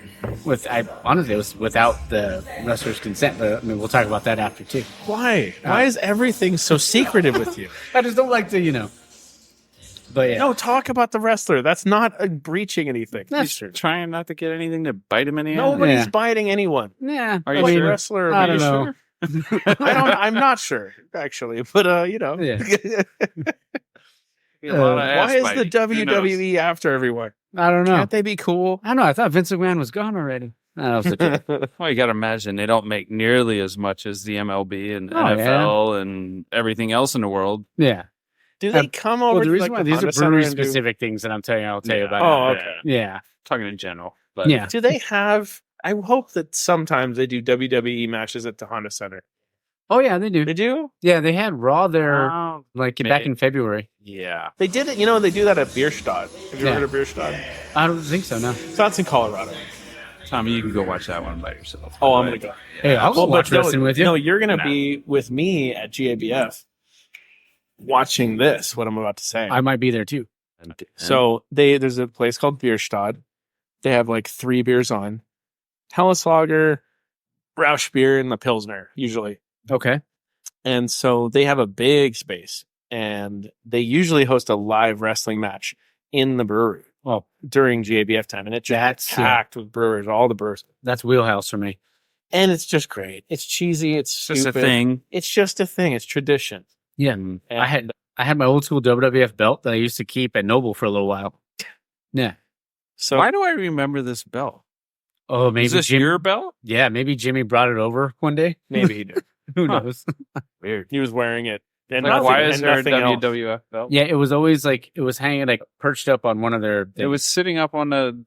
honestly, it was without the wrestler's consent, but I mean, we'll talk about that after too. Why? Why is everything so secretive with you? I just don't like to, but yeah. No, talk about the wrestler. That's not breaching anything. That's true. Trying not to get anything to bite him in the eye. Nobody's Yeah. biting anyone. Yeah. Are A you white sure? wrestler? I Are don't you know. sure? I'm not sure actually, but Yeah. Be a lot of why ass is the biting. Who knows? WWE after everyone? I don't know. Can't they be cool? I don't know. I thought Vince McMahon was gone already. That was a joke. Well, you got to imagine they don't make nearly as much as the MLB and Oh, NFL and everything else in the world. Yeah. Do they come over? Well, the to, reason like, why the these are Honda Center brewery and do- specific things that I'll tell you about. Oh, it. okay. Yeah. Talking in general, but Yeah. Do they have? I hope that sometimes they do WWE matches at the Honda Center. Oh yeah, they do. They do? Yeah, they had Raw there Oh, back in February. yeah. They did it. You know, they do that at Bierstadt. Have you ever heard of Bierstadt? I don't think so. No. So that's in Colorado. Tommy, you can go watch that one by yourself. Oh, I'm going to go. Hey, I'll go watch wrestling with you. No, you're going to be with me at GABF watching this, what I'm about to say. I might be there too. So there's a place called Bierstadt. They have like 3 beers on. Helleslager, Rausch beer, and the Pilsner, usually. Okay. And so they have a big space. And they usually host a live wrestling match in the brewery during GABF time. And it's packed with brewers, all the brewers. That's wheelhouse for me. And it's just great. It's cheesy. It's stupid. just a thing. It's just a thing. It's tradition. Yeah. And I had my old school WWF belt that I used to keep at Noble for a little while. Yeah. So Why do I remember this belt? Oh, maybe Is this your belt? Yeah, maybe Jimmy brought it over one day. maybe he did. Who knows? Weird. He was wearing it. And Like, why is and there a nothing else. WWF belt? Yeah, it was always like it was hanging like perched up on one of their things, It was sitting up on the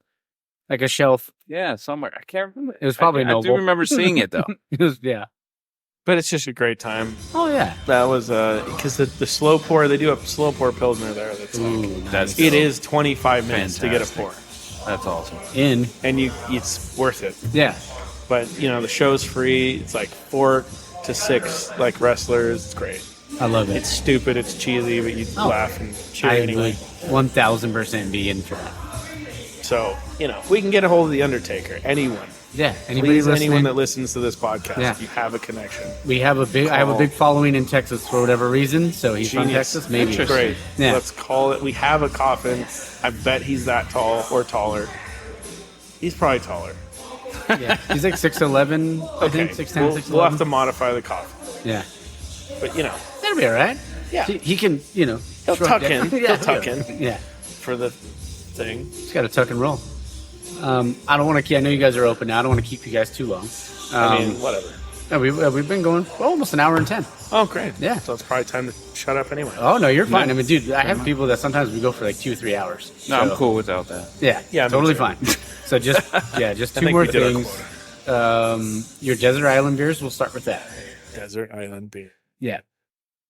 like a shelf. somewhere. I can't remember. It was probably I do Noble. remember seeing it though. It was But it's just a great time. Oh yeah. That was because the slow pour, they do a slow pour Pilsner there. That's like, That's it is 25 minutes to get a Fantastic. pour. That's awesome. In. And it's worth it. Yeah. But, the show's free. It's like 4 to 6 like wrestlers. It's great. I love it. It's stupid. It's cheesy, but you laugh and cheer I anyway. would 1000% be in for that. So, if we can get a hold of The Undertaker, anyone. Yeah. Anybody Please, listening? anyone that listens to this podcast, Yeah. if you have a connection. I have a big following in Texas for whatever reason. So he's from Genius. Texas. Maybe. Great. Yeah. Let's call it. We have a coffin. I bet he's that tall or taller. He's probably taller. Yeah. He's like 6'11", I think, 6'10", 6'11". We'll have to modify the coffin. Yeah. But, That'll be all right. Yeah. He can, he'll shrug tuck down. in. Yeah, He'll tuck in Yeah. for the thing. He's got to tuck and roll. I don't want to. I know you guys are open now. I don't want to keep you guys too long. I mean, whatever. We've been going almost an hour and 10. Oh, great. Yeah. So it's probably time to shut up anyway. Oh no, you're fine. I mean, dude, I have people that sometimes we go for like 2-3 hours. No, I'm So, cool without that. Yeah, Yeah, me totally too. fine. So just I two think more we did our things. Your desert island beers. We'll start with that. Desert Island beer. Yeah.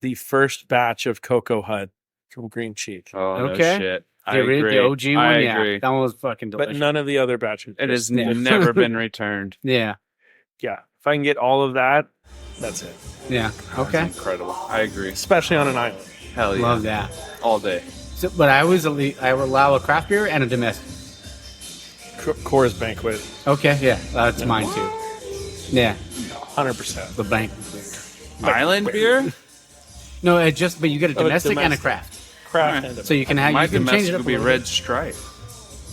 The first batch of Cocoa Hut from Green Cheek. Oh, Okay. no shit. The OG one. I Yeah, agree. that one was fucking delicious. But none of the other batches. It has Yeah. never been returned. Yeah. Yeah. If I can get all of that, that's it. Yeah. Okay. Incredible. I agree. Especially on an island. Hell yeah. Love that. All day. So, but I would allow a craft beer and a domestic. Coors Banquet, Okay. Yeah, that's mine too. Yeah, 100%. the bank. Island beer? No, but you get a Oh, domestic and a domestic. craft. Craft Alright. and So you can My you can change domestic it up would a be little Red bit. Stripe,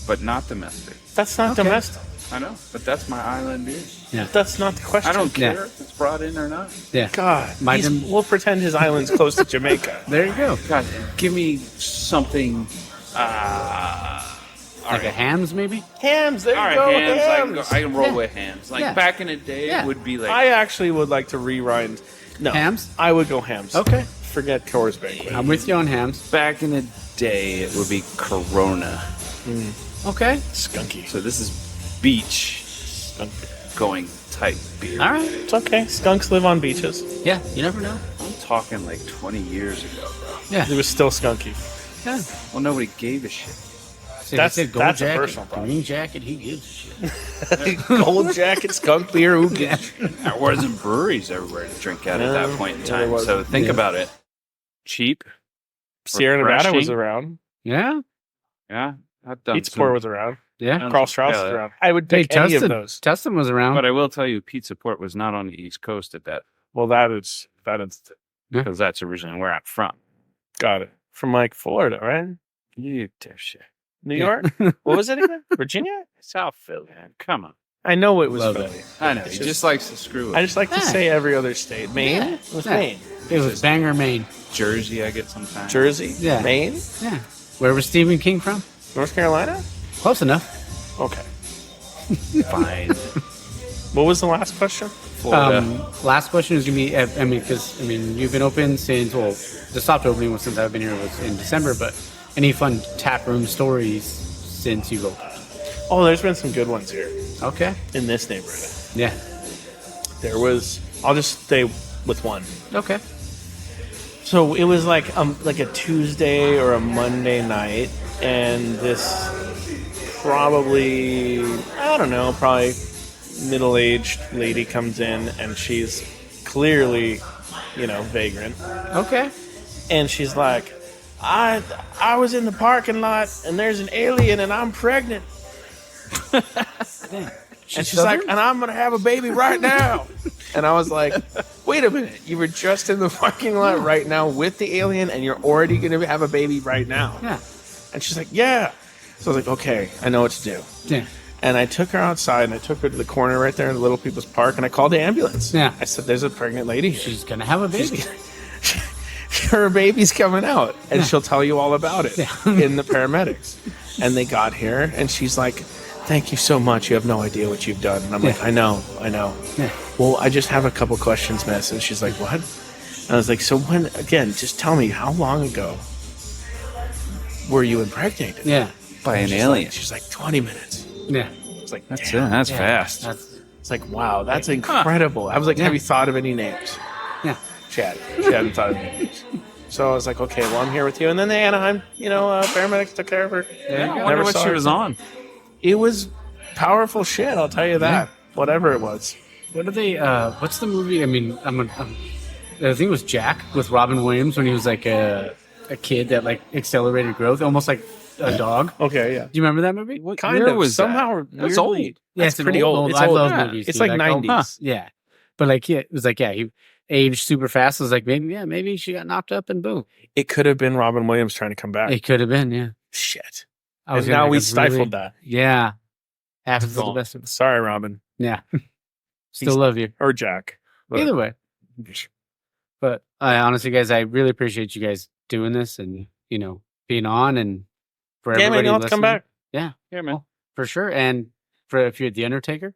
but not domestic. That's not Okay. domestic. I know, but that's my island beer. Yeah, That's not the question. I don't Yeah. care if it's brought in or not. yeah. God. My We'll pretend his island's close to Jamaica. There you go. God, give me something. Like a hams, maybe. Hams, there All you right, go. hams. Hams. I can roll Yeah. with hams. Like Yeah. back in the day, Yeah. it would be like I actually would like to rewind. No. Hams? I would go hams. Okay, Forget Coors Banquet. I'm with you on hams. back in the day, it would be Corona. Okay, Skunky. So this is beach going type beer. all right. It's okay. Skunks live on beaches. Yeah, you never know. I'm talking like 20 years ago, bro. Yeah, It was still skunky. yeah. Well, nobody gave a shit. So That's- he said gold that's a jacket, personal problem. green jacket. He gives a shit. Gold jacket, skunk beer. Who gives? There wasn't breweries everywhere to drink at No, that point in there time. wasn't. So think Yeah. about it. Cheap. Sierra Nevada was Refreshing. around. Yeah, Yeah. I've done Pizza some- Port was around. yeah. Carl Strauss Yeah. was around. I would Hey, pick any of Tustin. those. Tustin was around. But I will tell you, Pizza Port was not on the East Coast at that, Well, that is because that's originally where I'm from. got it from like Florida, right? You dipshit. New Yeah. York. What was it again? Virginia? South Philly. Man. Come on. I know it was Love Philly. I know. It's He just likes to screw I it. just like to Yeah. say every other state. Maine? Yeah. It was Yeah. Maine. It was Bangor, Maine. Jersey, I get sometimes. Jersey? Yeah. Maine? Yeah. Where was Stephen King from? North Carolina? Close enough. Okay. Fine. What was the last question? Florida. Last question is gonna be. Because you've been open since the soft opening was since I've been here was in December. But any fun tap room stories since you've opened? Oh, there's been some good ones here Okay. in this neighborhood. Yeah. There was, I'll just say with one. Okay. So it was like a Tuesday or a Monday night, and this probably middle-aged lady comes in, and she's clearly, vagrant. Okay. And she's like, I was in the parking lot, and there's an alien, and I'm pregnant. And she's like, and I'm going to have a baby right now. And I was like, wait a minute. You were just in the parking lot right now with the alien, and you're already going to have a baby right now. Yeah. And she's like, yeah. So I was like, okay, I know what to do. Yeah. And I took her outside, and I took her to the corner right there in the Little People's Park, and I called the ambulance. Yeah. I said, there's a pregnant lady here. She's going to have a baby. Her baby's coming out, and she'll tell you all about it in the paramedics. And they got here, and she's like, thank you so much. You have no idea what you've done. And I'm like, I know. Yeah. Well, I just have a couple questions, miss. And she's like, what? And I was like, so just tell me, how long ago were you impregnated? Yeah. By an alien. She's like, 20 minutes. Yeah. It's like, That's damn. it. That's fast. It's like, wow, that's incredible. I was like, have you thought of any names? Yeah. She hadn't thought of any names. So I was like, okay, well, I'm here with you. And then the Anaheim, paramedics took care of her. Yeah, I wonder what she was on. It was powerful shit, I'll tell you that. Yeah. Whatever it was. What are they? What's the movie? I mean, I think it was Jack with Robin Williams when he was like a kid that like accelerated growth, almost like a dog. Okay, yeah. Do you remember that movie? What kind of was somehow it's old. Yeah, it's pretty old. It's I old. love movies. It's dude. like 90s. Yeah, but like it was like he aged super fast. I was like, maybe she got knocked up and boom. It could have been Robin Williams trying to come back. It could have been, yeah. Shit. And now we stifled that. Yeah. Happens to the best of us. Sorry, Robin. Yeah. Still love you. Or Jack. Either way. But honestly, guys, I really appreciate you guys doing this and, being on and for everybody man, listening. come back. Yeah. Yeah, man. For sure. And if you're the Undertaker,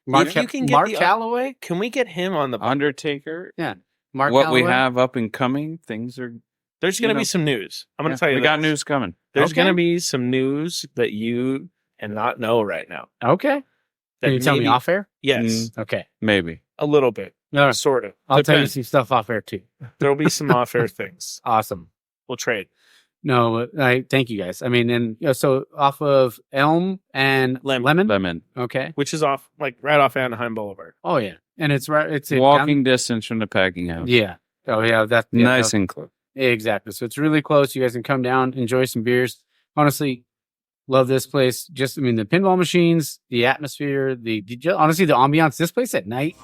Mark Calloway. Can we get him on the Undertaker? Yeah. Mark what Calloway? we have up and coming, things are... There's going to be some news. I'm going to tell you we got news coming. There's going to be some news that you cannot know right now. Okay. Can you tell me off air? Yes. Okay. Maybe. A little bit. All right. Sort of. I'll tell you some stuff off air too. There'll be some off air things. Awesome. We'll trade. No, thank you guys. I mean, and so off of Elm and Lemon. Okay. Which is off, like right off Anaheim Boulevard. Oh yeah. And it's right. It's walking distance from the packing house. Yeah. Oh yeah. That's nice and close. Exactly. So it's really close. You guys can come down, enjoy some beers. Honestly, love this place. The pinball machines, the atmosphere, honestly, the ambiance. This place at night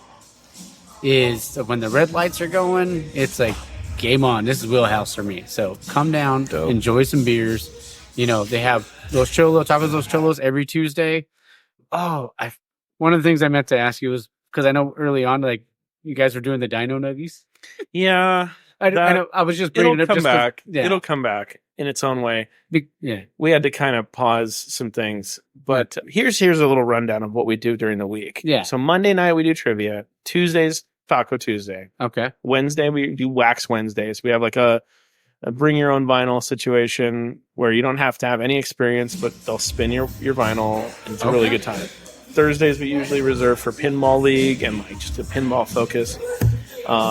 is when the red lights are going. It's like game on. This is wheelhouse for me. So come down, enjoy some beers. They have those tacos, those cholos every Tuesday. Oh, one of the things I meant to ask you was because I know early on, like you guys were doing the Dino Nuggies. Yeah. I know. I was just bringing it up. It'll come back. It'll come back in its own way. Yeah. We had to kind of pause some things, but here's a little rundown of what we do during the week. Yeah. So Monday night we do trivia. Tuesdays Taco Tuesday. Okay. Wednesday we do Wax Wednesdays. We have like a bring your own vinyl situation where you don't have to have any experience, but they'll spin your vinyl, and it's a really good time. Thursdays we usually reserve for Pinball League and like just a pinball focus.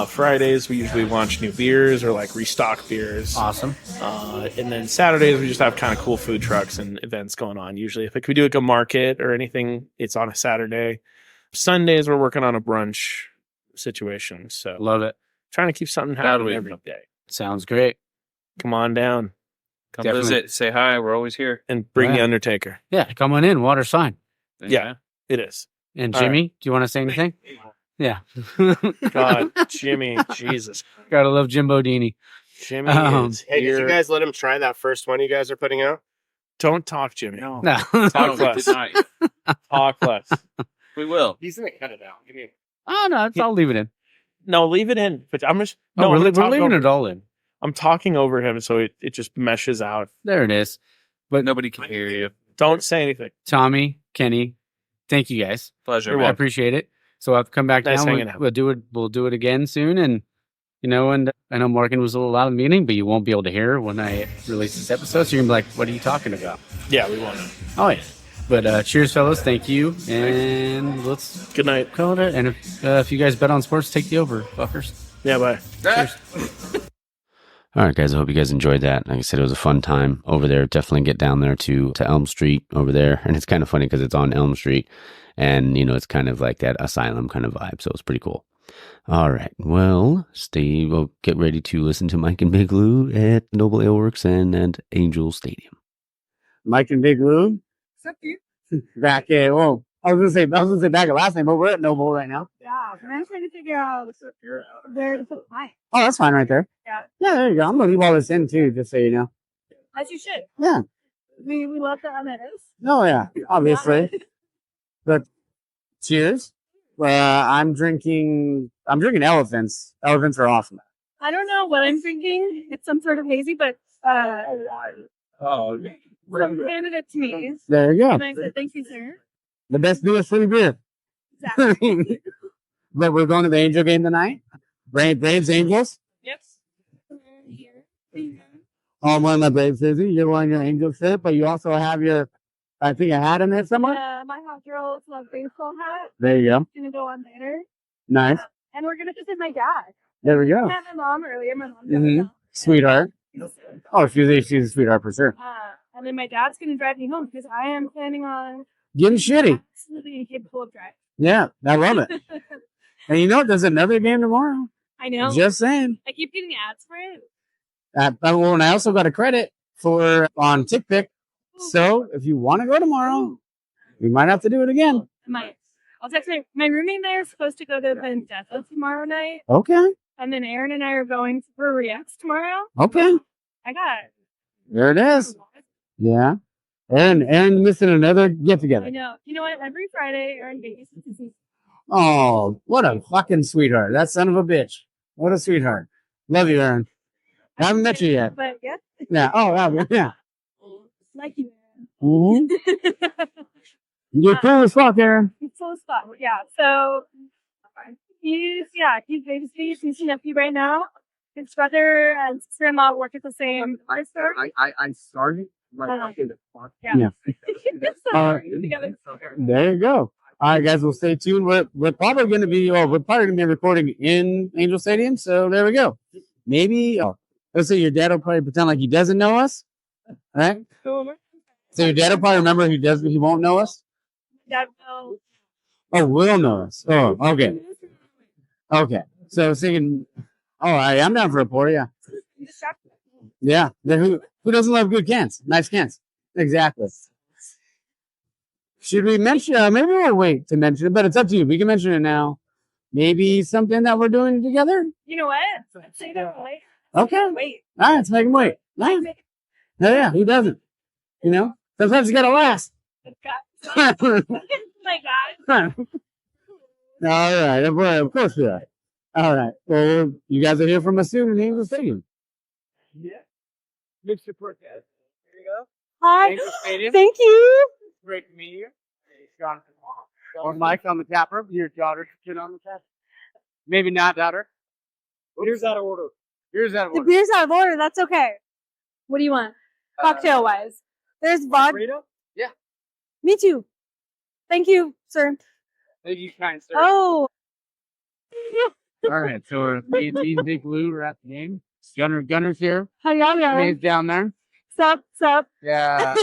Fridays we usually launch new beers or like restock beers. Awesome. And then Saturdays we just have kind of cool food trucks and events going on. Usually if we do like a market or anything, it's on a Saturday. Sundays we're working on a brunch situation. So love it. Trying to keep something happening every day. Sounds great. Come on down. Come visit. Say hi. We're always here. And bring the Undertaker. Yeah, come on in. Water sign. Yeah, it is. And Jimmy, do you want to say anything? Yeah. God, Jimmy, Jesus. Gotta love Jimbo Dini. Jimmy is Hey, here. did you guys let him try that first one you guys are putting out? Don't talk, Jimmy. No. Talk less. Talk less. We will. He's going to cut it out. Give me Oh, no, I'll leave it in. No, leave it in. But I'm just... No, I'm we're gonna leaving it all in. I'm talking over him, so it just meshes out. There it is. But nobody can hear you. Don't say anything. Tommy, Kenny, thank you guys. Pleasure. I appreciate it. So I'll come back Nice down. hanging out. We'll do it. We'll do it again soon. And and I know Morgan was a little out of the meeting, but you won't be able to hear when I release this episode. So you're gonna be like, "What are you talking about?" Yeah, we won't know. Oh yeah. But cheers, fellas. Thank you. And let's Good night. call it. And if you guys bet on sports, take the over, fuckers. Yeah, bye. All right, guys. I hope you guys enjoyed that. Like I said, it was a fun time over there. Definitely get down there to Elm Street over there. And it's kind of funny because it's on Elm Street. And, it's kind of like that Asylum kind of vibe. So it's pretty cool. All right. Well, we'll get ready to listen to Mike and Big Lou at Noble Ale Works and Angel Stadium. Mike and Big Lou. Back at, I was gonna say back at last night, but we're at Noble right now. Yeah, I'm trying to figure out where to put mine. Oh, that's fine right there. Yeah. Yeah, there you go. I'm gonna leave all this in too, just so you know. As you should. Yeah. We love the ananas. Oh yeah, obviously. But cheers. I'm drinking elephants. Elephants are awesome. I don't know what I'm drinking. It's some sort of hazy, but handed it to me. There you go. And I said, thank you, sir. The best newest free beer. Exactly. But we're going to the Angel game tonight. Braves, Angels. Yep. Here. Oh, I'm wearing my Braves jersey. You're wearing your Angel shirt, but you also have a hat in there somewhere. My hot girls love baseball hat. There you go. Gonna go on later. Nice. And we're gonna visit my dad. There we go. I met my mom earlier. My mom's Mm-hmm. Sweetheart. Oh, she's a sweetheart for sure. and then my dad's gonna drive me home because I am planning on Getting shitty. absolutely incapable of driving. Yeah, I love it. And there's another game tomorrow. I know. Just saying. I keep getting ads for it. And I also got a credit on TickPick. So if you want to go tomorrow, we might have to do it again. I might. I'll text my roommate and I are supposed to go to Vendetta tomorrow night. Okay. And then Aaron and I are going to Brewery tomorrow. Okay. I got it. There it is. Yeah. Aaron missing another get together. I know. You know what? Every Friday, Aaron babysits. Oh, what a fucking sweetheart. That son of a bitch. What a sweetheart. Love you, Aaron. I haven't met you yet. But yeah. Yeah. Oh, yeah. Like you, Mm-hmm. Aaron. You're cool as fuck, Aaron. He's full of fun. Yeah. So he's babysitting his nephew right now. His brother and sister-in-law work at the same store. I started. Yeah. Together. There you go. All right, guys, we'll stay tuned. We're probably going to be recording in Angel Stadium. So there we go. Maybe, let's say your dad will probably pretend like he doesn't know us. All right? So your dad will probably remember he won't know us. Dad will. Oh, will know us. Oh, okay. Okay. So I was thinking, all right, I'm down for a pour, yeah. Yeah. Who doesn't love good cans? Nice cans. Exactly. Should we mention, maybe we'll wait to mention it, but it's up to you. We can mention it now. Maybe something that we're doing together? You know what? Let's say that wait. Okay. Wait. All right, let's make him wait. Nice. Yeah, who doesn't? Sometimes you gotta last. Oh my God. All right, of course we are. All right, well, you guys are here from us soon in Angel Stadium. Yeah. Good support, guys. Here you go. Hi. Angel Stadium. Thank you. Great to meet you. Or Mike on the taproom. Your daughter should on the tap. Maybe not daughter. Here's out of order. The beer's out of order. That's okay. What do you want? Cocktail wise. There's vodka. Burrito? Yeah. Me too. Thank you, sir. Thank you, kind sir. Oh. All right, so me and Big Lou are at the game. Gunner's here. How y'all doing? He's down there. Sup. Yeah.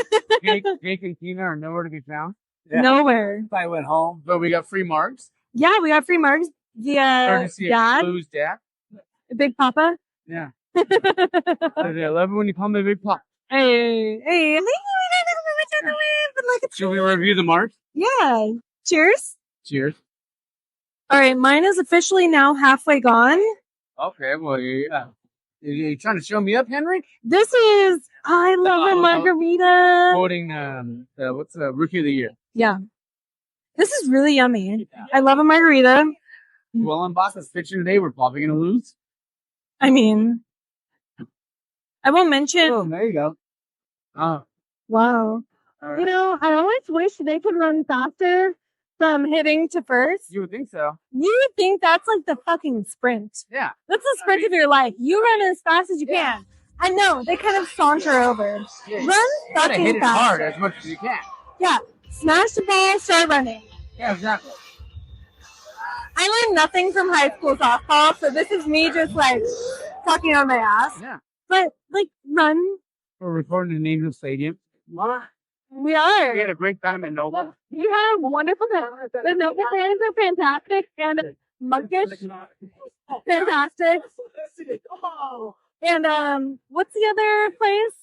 Jake and Tina are nowhere to be found. Yeah. Nowhere. I went home, but we got free marks. Yeah, we got free marks. Courtesy of Dad. Lou's dad. Big Papa. Yeah. I love it when you call me Big Pop. Hey. Should we review the marks? Yeah. Cheers. Cheers. All right, mine is officially now halfway gone. Okay, well, yeah. You trying to show me up, Henry? This is, I love a margarita. Quoting, what's the Rookie of the Year? Yeah. This is really yummy. I love a margarita. Well, on Boss's pitching today, we're probably going to lose. I mean, I won't mention. Oh, there you go. Wow. Right. You know, I always wish they could run faster from hitting to first. You would think so. You would think that's like the fucking sprint. Yeah. That's the sprint of your life. You run as fast as you can. I know, they kind of saunter over. Yeah. Run You gotta fucking hit it fast. hard as much as you can. Yeah. Smash the ball, start running. Yeah, exactly. I learned nothing from high school softball, so this is me just like talking on my ass. Yeah. But like run. We're recording in Angel Stadium. We are. We had a great time in Nova. You have wonderful fans. The Nova fans are fantastic and monkish. Fantastic. And what's the other place?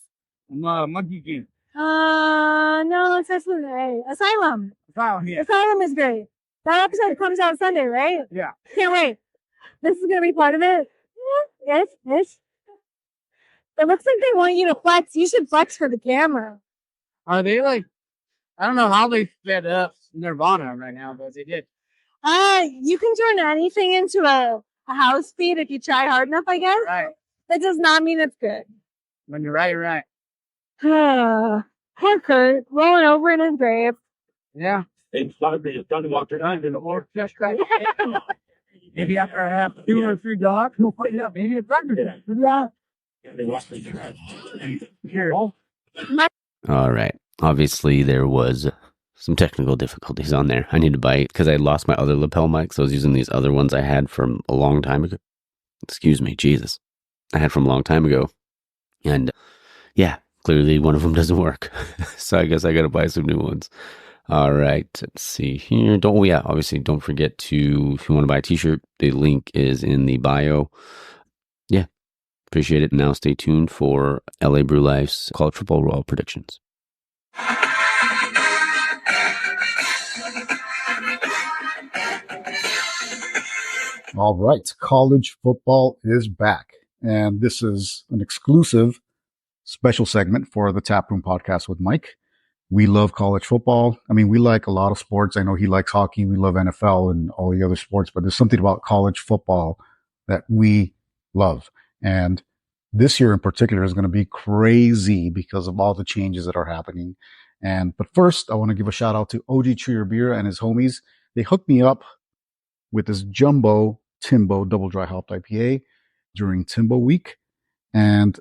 Monkey King. No, it's just Asylum. Yeah. Asylum is great. That episode comes out Sunday, right? Yeah. Can't wait. This is gonna be part of it. Yes. It looks like they want you to flex. You should flex for the camera. Are they like, I don't know how they sped up Nirvana right now, but they did. You can turn anything into a house speed if you try hard enough, I guess. Right. That does not mean it's good. When you're right, you're right. Poor Kurt, rolling over in his grave. Yeah. Maybe after I have 2 or 3 dogs, we'll put it up. Maybe it's better. Yeah. Here. All right. Obviously, there was some technical difficulties on there. I need to buy, because I lost my other lapel mics. I was using these other ones I had from a long time ago. Excuse me, Jesus. I had from a long time ago. And yeah, clearly one of them doesn't work. So I guess I got to buy some new ones. All right. Let's see here. Obviously, don't forget to, if you want to buy a t-shirt, the link is in the bio. Yeah. Appreciate it. Now stay tuned for LA Brew Life's college football royal predictions. All right, college football is back, and this is an exclusive special segment for the Taproom Podcast with Mike. We love college football. I mean, we like a lot of sports. I know he likes hockey. We love NFL and all the other sports, but there's something about college football that we love. And this year in particular is going to be crazy because of all the changes that are happening. But first, I want to give a shout out to OG Trier Beer and his homies. They hooked me up with this jumbo Timbo double dry hopped IPA during Timbo week. And,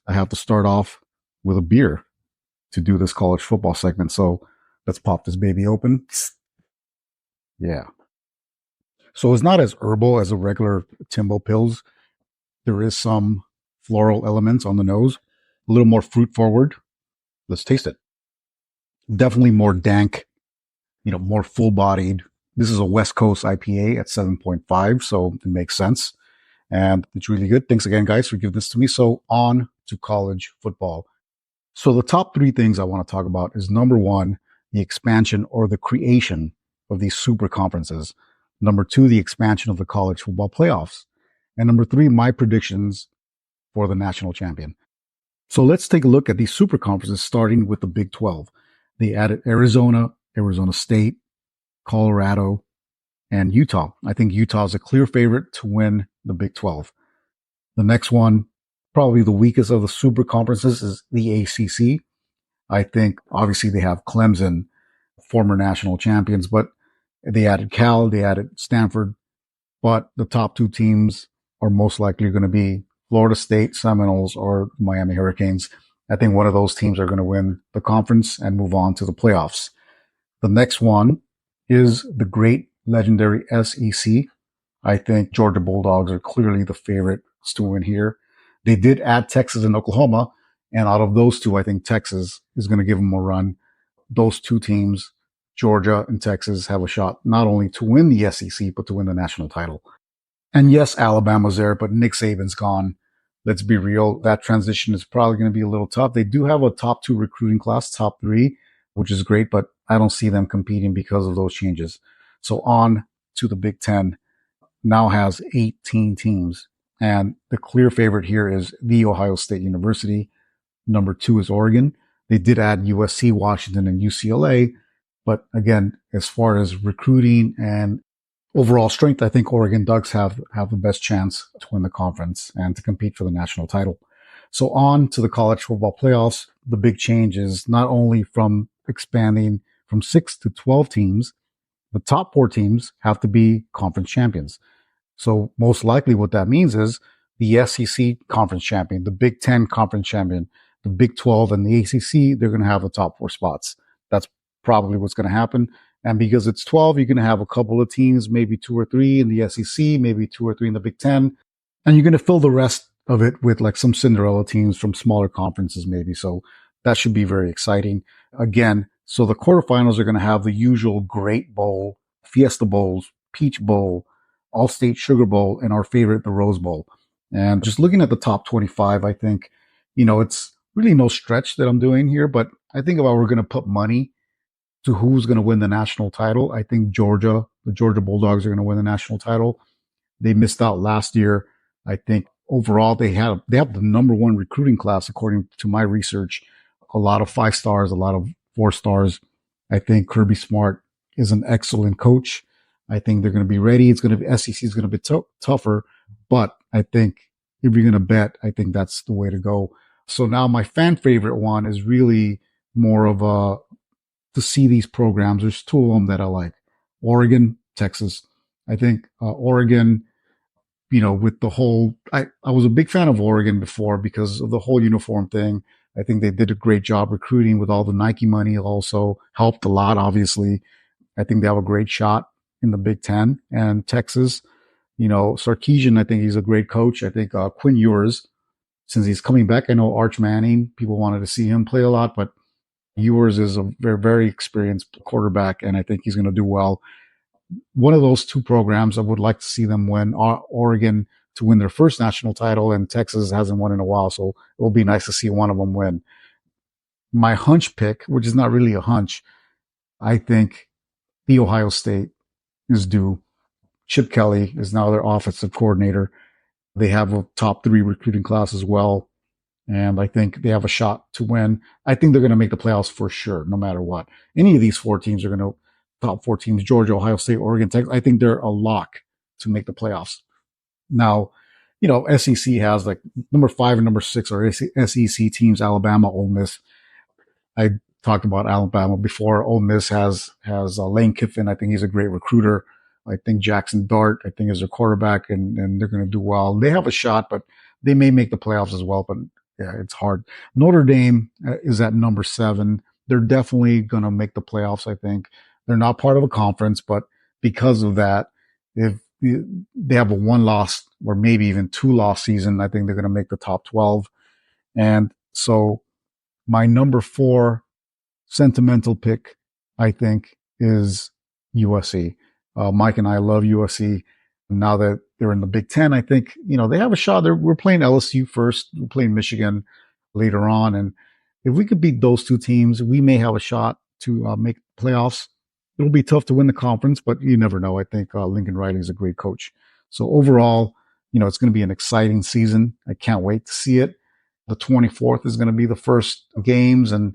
I have to start off with a beer to do this college football segment. So let's pop this baby open. Yeah. So it's not as herbal as a regular Timbo Pils. There is some floral elements on the nose, a little more fruit forward. Let's taste it. Definitely more dank, more full bodied. This is a West Coast IPA at 7.5, so it makes sense. And it's really good. Thanks again, guys, for giving this to me. So on to college football. So the top 3 things I want to talk about is number 1, the expansion or the creation of these super conferences. Number 2, the expansion of the college football playoffs. And number 3, my predictions for the national champion. So let's take a look at these super conferences, starting with the Big 12. They added Arizona, Arizona State, Colorado, and Utah. I think Utah is a clear favorite to win the Big 12. The next one, probably the weakest of the super conferences, is the ACC. I think obviously they have Clemson, former national champions, but they added Cal, they added Stanford, but the top 2 teams are most likely going to be Florida State Seminoles or Miami Hurricanes. I think one of those teams are going to win the conference and move on to the playoffs. The next one is the great legendary SEC. I think Georgia Bulldogs are clearly the favorites to win here. They did add Texas and Oklahoma, and out of those 2, I think Texas is going to give them a run. Those 2 teams, Georgia and Texas, have a shot not only to win the SEC, but to win the national title. And yes, Alabama's there, but Nick Saban's gone. Let's be real. That transition is probably going to be a little tough. They do have a top 2 recruiting class, top 3, which is great, but I don't see them competing because of those changes. So on to the Big Ten, now has 18 teams. And the clear favorite here is the Ohio State University. Number 2 is Oregon. They did add USC, Washington, and UCLA. But again, as far as recruiting and overall strength, I think Oregon Ducks have the best chance to win the conference and to compete for the national title. So on to the college football playoffs. The big change is not only from expanding from 6 to 12 teams, the top 4 teams have to be conference champions. So most likely what that means is the SEC conference champion, the Big Ten conference champion, the Big 12 and the ACC, they're going to have the top 4 spots. That's probably what's going to happen. And because it's 12, you're going to have a couple of teams, maybe 2 or 3 in the SEC, maybe 2 or 3 in the Big Ten. And you're going to fill the rest of it with like some Cinderella teams from smaller conferences, maybe. So that should be very exciting. Again, so the quarterfinals are going to have the usual Great Bowl, Fiesta Bowls, Peach Bowl, All-State Sugar Bowl, and our favorite, the Rose Bowl. And just looking at the top 25, I think, it's really no stretch that I'm doing here, but I think if I were going to put money to who's going to win the national title, I think the Georgia Bulldogs are going to win the national title. They missed out last year. I think overall they have the number 1 recruiting class, according to my research. A lot of 5 stars, a lot of 4 stars. I think Kirby Smart is an excellent coach. I think they're going to be ready. SEC is going to be tougher, but I think if you're going to bet, I think that's the way to go. So now my fan favorite one is really more of to see these programs. There's 2 of them that I like: Oregon, Texas. I think Oregon, with the whole, I was a big fan of Oregon before because of the whole uniform thing. I think they did a great job recruiting with all the Nike money. Also helped a lot, obviously. I think they have a great shot in the Big Ten. And Texas, Sarkisian, I think he's a great coach. I think Quinn Ewers, since he's coming back, I know Arch Manning, people wanted to see him play a lot, but Ewers is a very, very experienced quarterback, and I think he's going to do well. One of those 2 programs, I would like to see them win. Oregon to win their first national title, and Texas hasn't won in a while, so it will be nice to see one of them win. My hunch pick, which is not really a hunch, I think the Ohio State is due. Chip Kelly is now their offensive coordinator. They have a top 3 recruiting class as well, and I think they have a shot to win. I think they're going to make the playoffs for sure, no matter what. Any of these 4 teams are going to top 4 teams: Georgia, Ohio State, Oregon, Texas. I think they're a lock to make the playoffs. Now, SEC has like number 5 and number 6 are SEC teams: Alabama, Ole Miss. I talked about Alabama before. Ole Miss has Lane Kiffin. I think he's a great recruiter. I think Jackson Dart, I think, is their quarterback, and they're going to do well. They have a shot, but they may make the playoffs as well. But yeah, it's hard. Notre Dame is at number 7. They're definitely going to make the playoffs. I think they're not part of a conference, but because of that, if they have a 1-loss or maybe even 2-loss season, I think they're going to make the top 12. And so my number 4 sentimental pick, I think, is USC. Mike and I love USC. Now that they're in the Big Ten, I think, they have a shot. We're playing LSU first. We're playing Michigan later on. And if we could beat those 2 teams, we may have a shot to make playoffs. It'll be tough to win the conference, but you never know. I think Lincoln Riley is a great coach. So overall, it's going to be an exciting season. I can't wait to see it. The 24th is going to be the first games, and,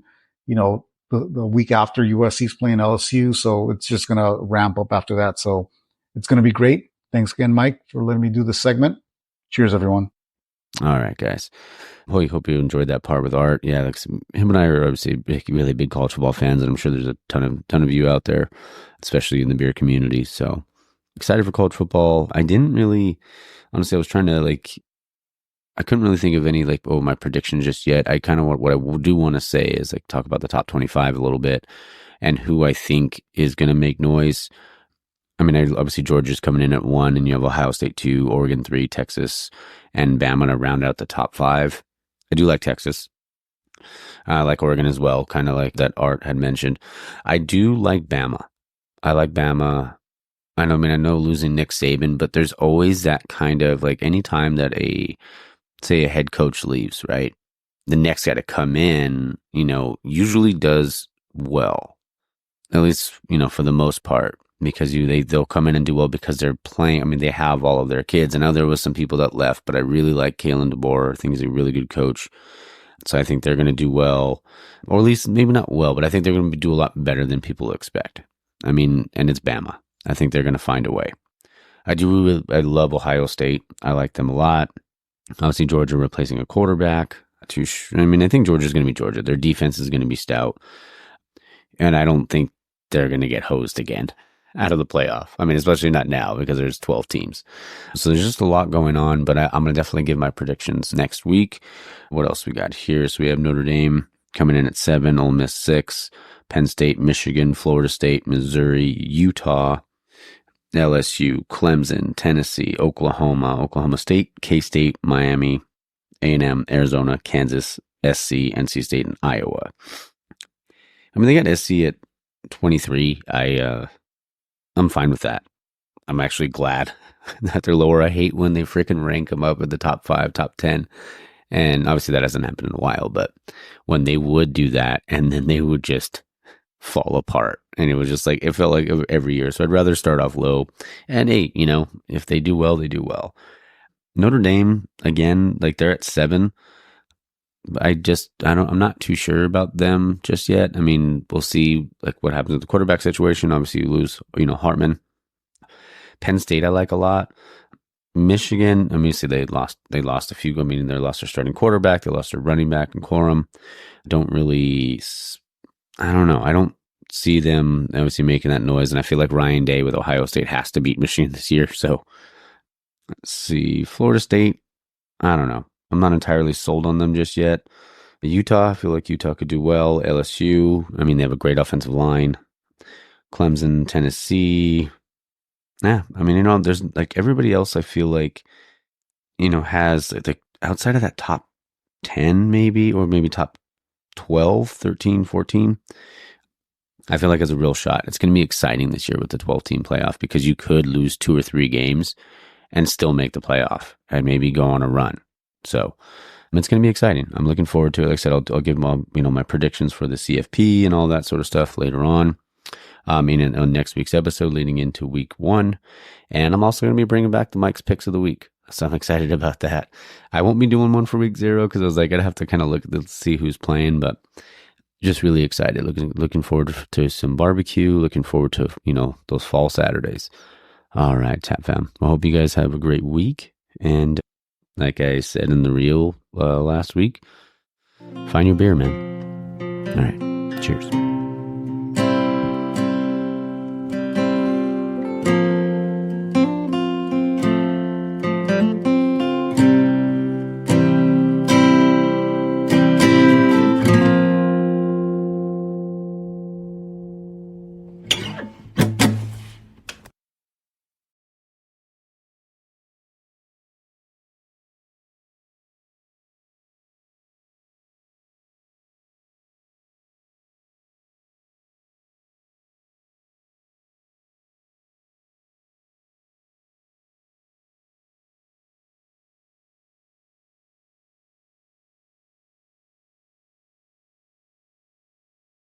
the week after, USC is playing LSU. So it's just going to ramp up after that. So it's going to be great. Thanks again, Mike, for letting me do this segment. Cheers, everyone. All right, guys. Well, we hope you enjoyed that part with Art. Yeah, him and I are obviously really big college football fans, and I'm sure there's a ton of you out there, especially in the beer community. So excited for college football. I didn't really, honestly, I was trying to I couldn't really think of any my predictions just yet. I kind of what I do want to say is talk about the top 25 a little bit and who I think is going to make noise. I mean, obviously Georgia's coming in at 1, and you have Ohio State 2, Oregon 3, Texas, and Bama to round out the top 5. I do like Texas. I like Oregon as well, kind of like that Art had mentioned. I do like Bama. I like Bama. I know losing Nick Saban, but there's always that kind of anytime that a head coach leaves, right? The next guy to come in, usually does well, at least, for the most part, because they'll come in and do well because they're playing. I mean, they have all of their kids. I know there was some people that left, but I really like Kalen DeBoer. I think he's a really good coach. So I think they're going to do well, or at least maybe not well, but I think they're going to do a lot better than people expect. I mean, and it's Bama. I think they're going to find a way. I love Ohio State. I like them a lot. Obviously, Georgia replacing a quarterback. I think Georgia's going to be Georgia. Their defense is going to be stout. And I don't think they're going to get hosed again out of the playoff. I mean, especially not now because there's 12 teams. So there's just a lot going on, but I'm going to definitely give my predictions next week. What else we got here? So we have Notre Dame. coming in at 7, Ole Miss 6, Penn State, Michigan, Florida State, Missouri, Utah, LSU, Clemson, Tennessee, Oklahoma State, K-State, Miami, A&M, Arizona, Kansas, SC, NC State, and Iowa. I mean, they got SC at 23. I'm fine with that. I'm actually glad that they're lower. I hate when they freaking rank them up at the top 5, top 10. And obviously that hasn't happened in a while, but when they would do that and then they would just fall apart, and it was just like, it felt like every year. So I'd rather start off low and 8, if they do well, they do well. Notre Dame, again, like they're at 7. I'm not too sure about them just yet. I mean, we'll see like what happens with the quarterback situation. Obviously you lose, Hartman. Penn State, I like a lot. Michigan, I mean, see, they lost a few. I mean, they lost their starting quarterback. They lost their running back in Corum. I don't know. I don't see them obviously making that noise. And I feel like Ryan Day with Ohio State has to beat Michigan this year. So let's see. Florida State, I don't know. I'm not entirely sold on them just yet. Utah, I feel like Utah could do well. LSU, I mean, they have a great offensive line. Clemson, Tennessee. Yeah, I mean, there's like everybody else I feel like, has like outside of that top 10 maybe, or maybe top 12, 13, 14. I feel like it's a real shot. It's going to be exciting this year with the 12-team playoff because you could lose 2 or 3 games and still make the playoff and maybe go on a run. So it's going to be exciting. I'm looking forward to it. Like I said, I'll give them my predictions for the CFP and all that sort of stuff later on. In next week's episode leading into week 1. And I'm also going to be bringing back the Mike's Picks of the Week. So I'm excited about that. I won't be doing one for week 0 because I was like, I'd have to kind of see who's playing, but just really excited. Looking forward to some barbecue. Looking forward to, those fall Saturdays. All right, Tap Fam. I hope you guys have a great week. And like I said in the reel last week, find your beer, man. All right. Cheers.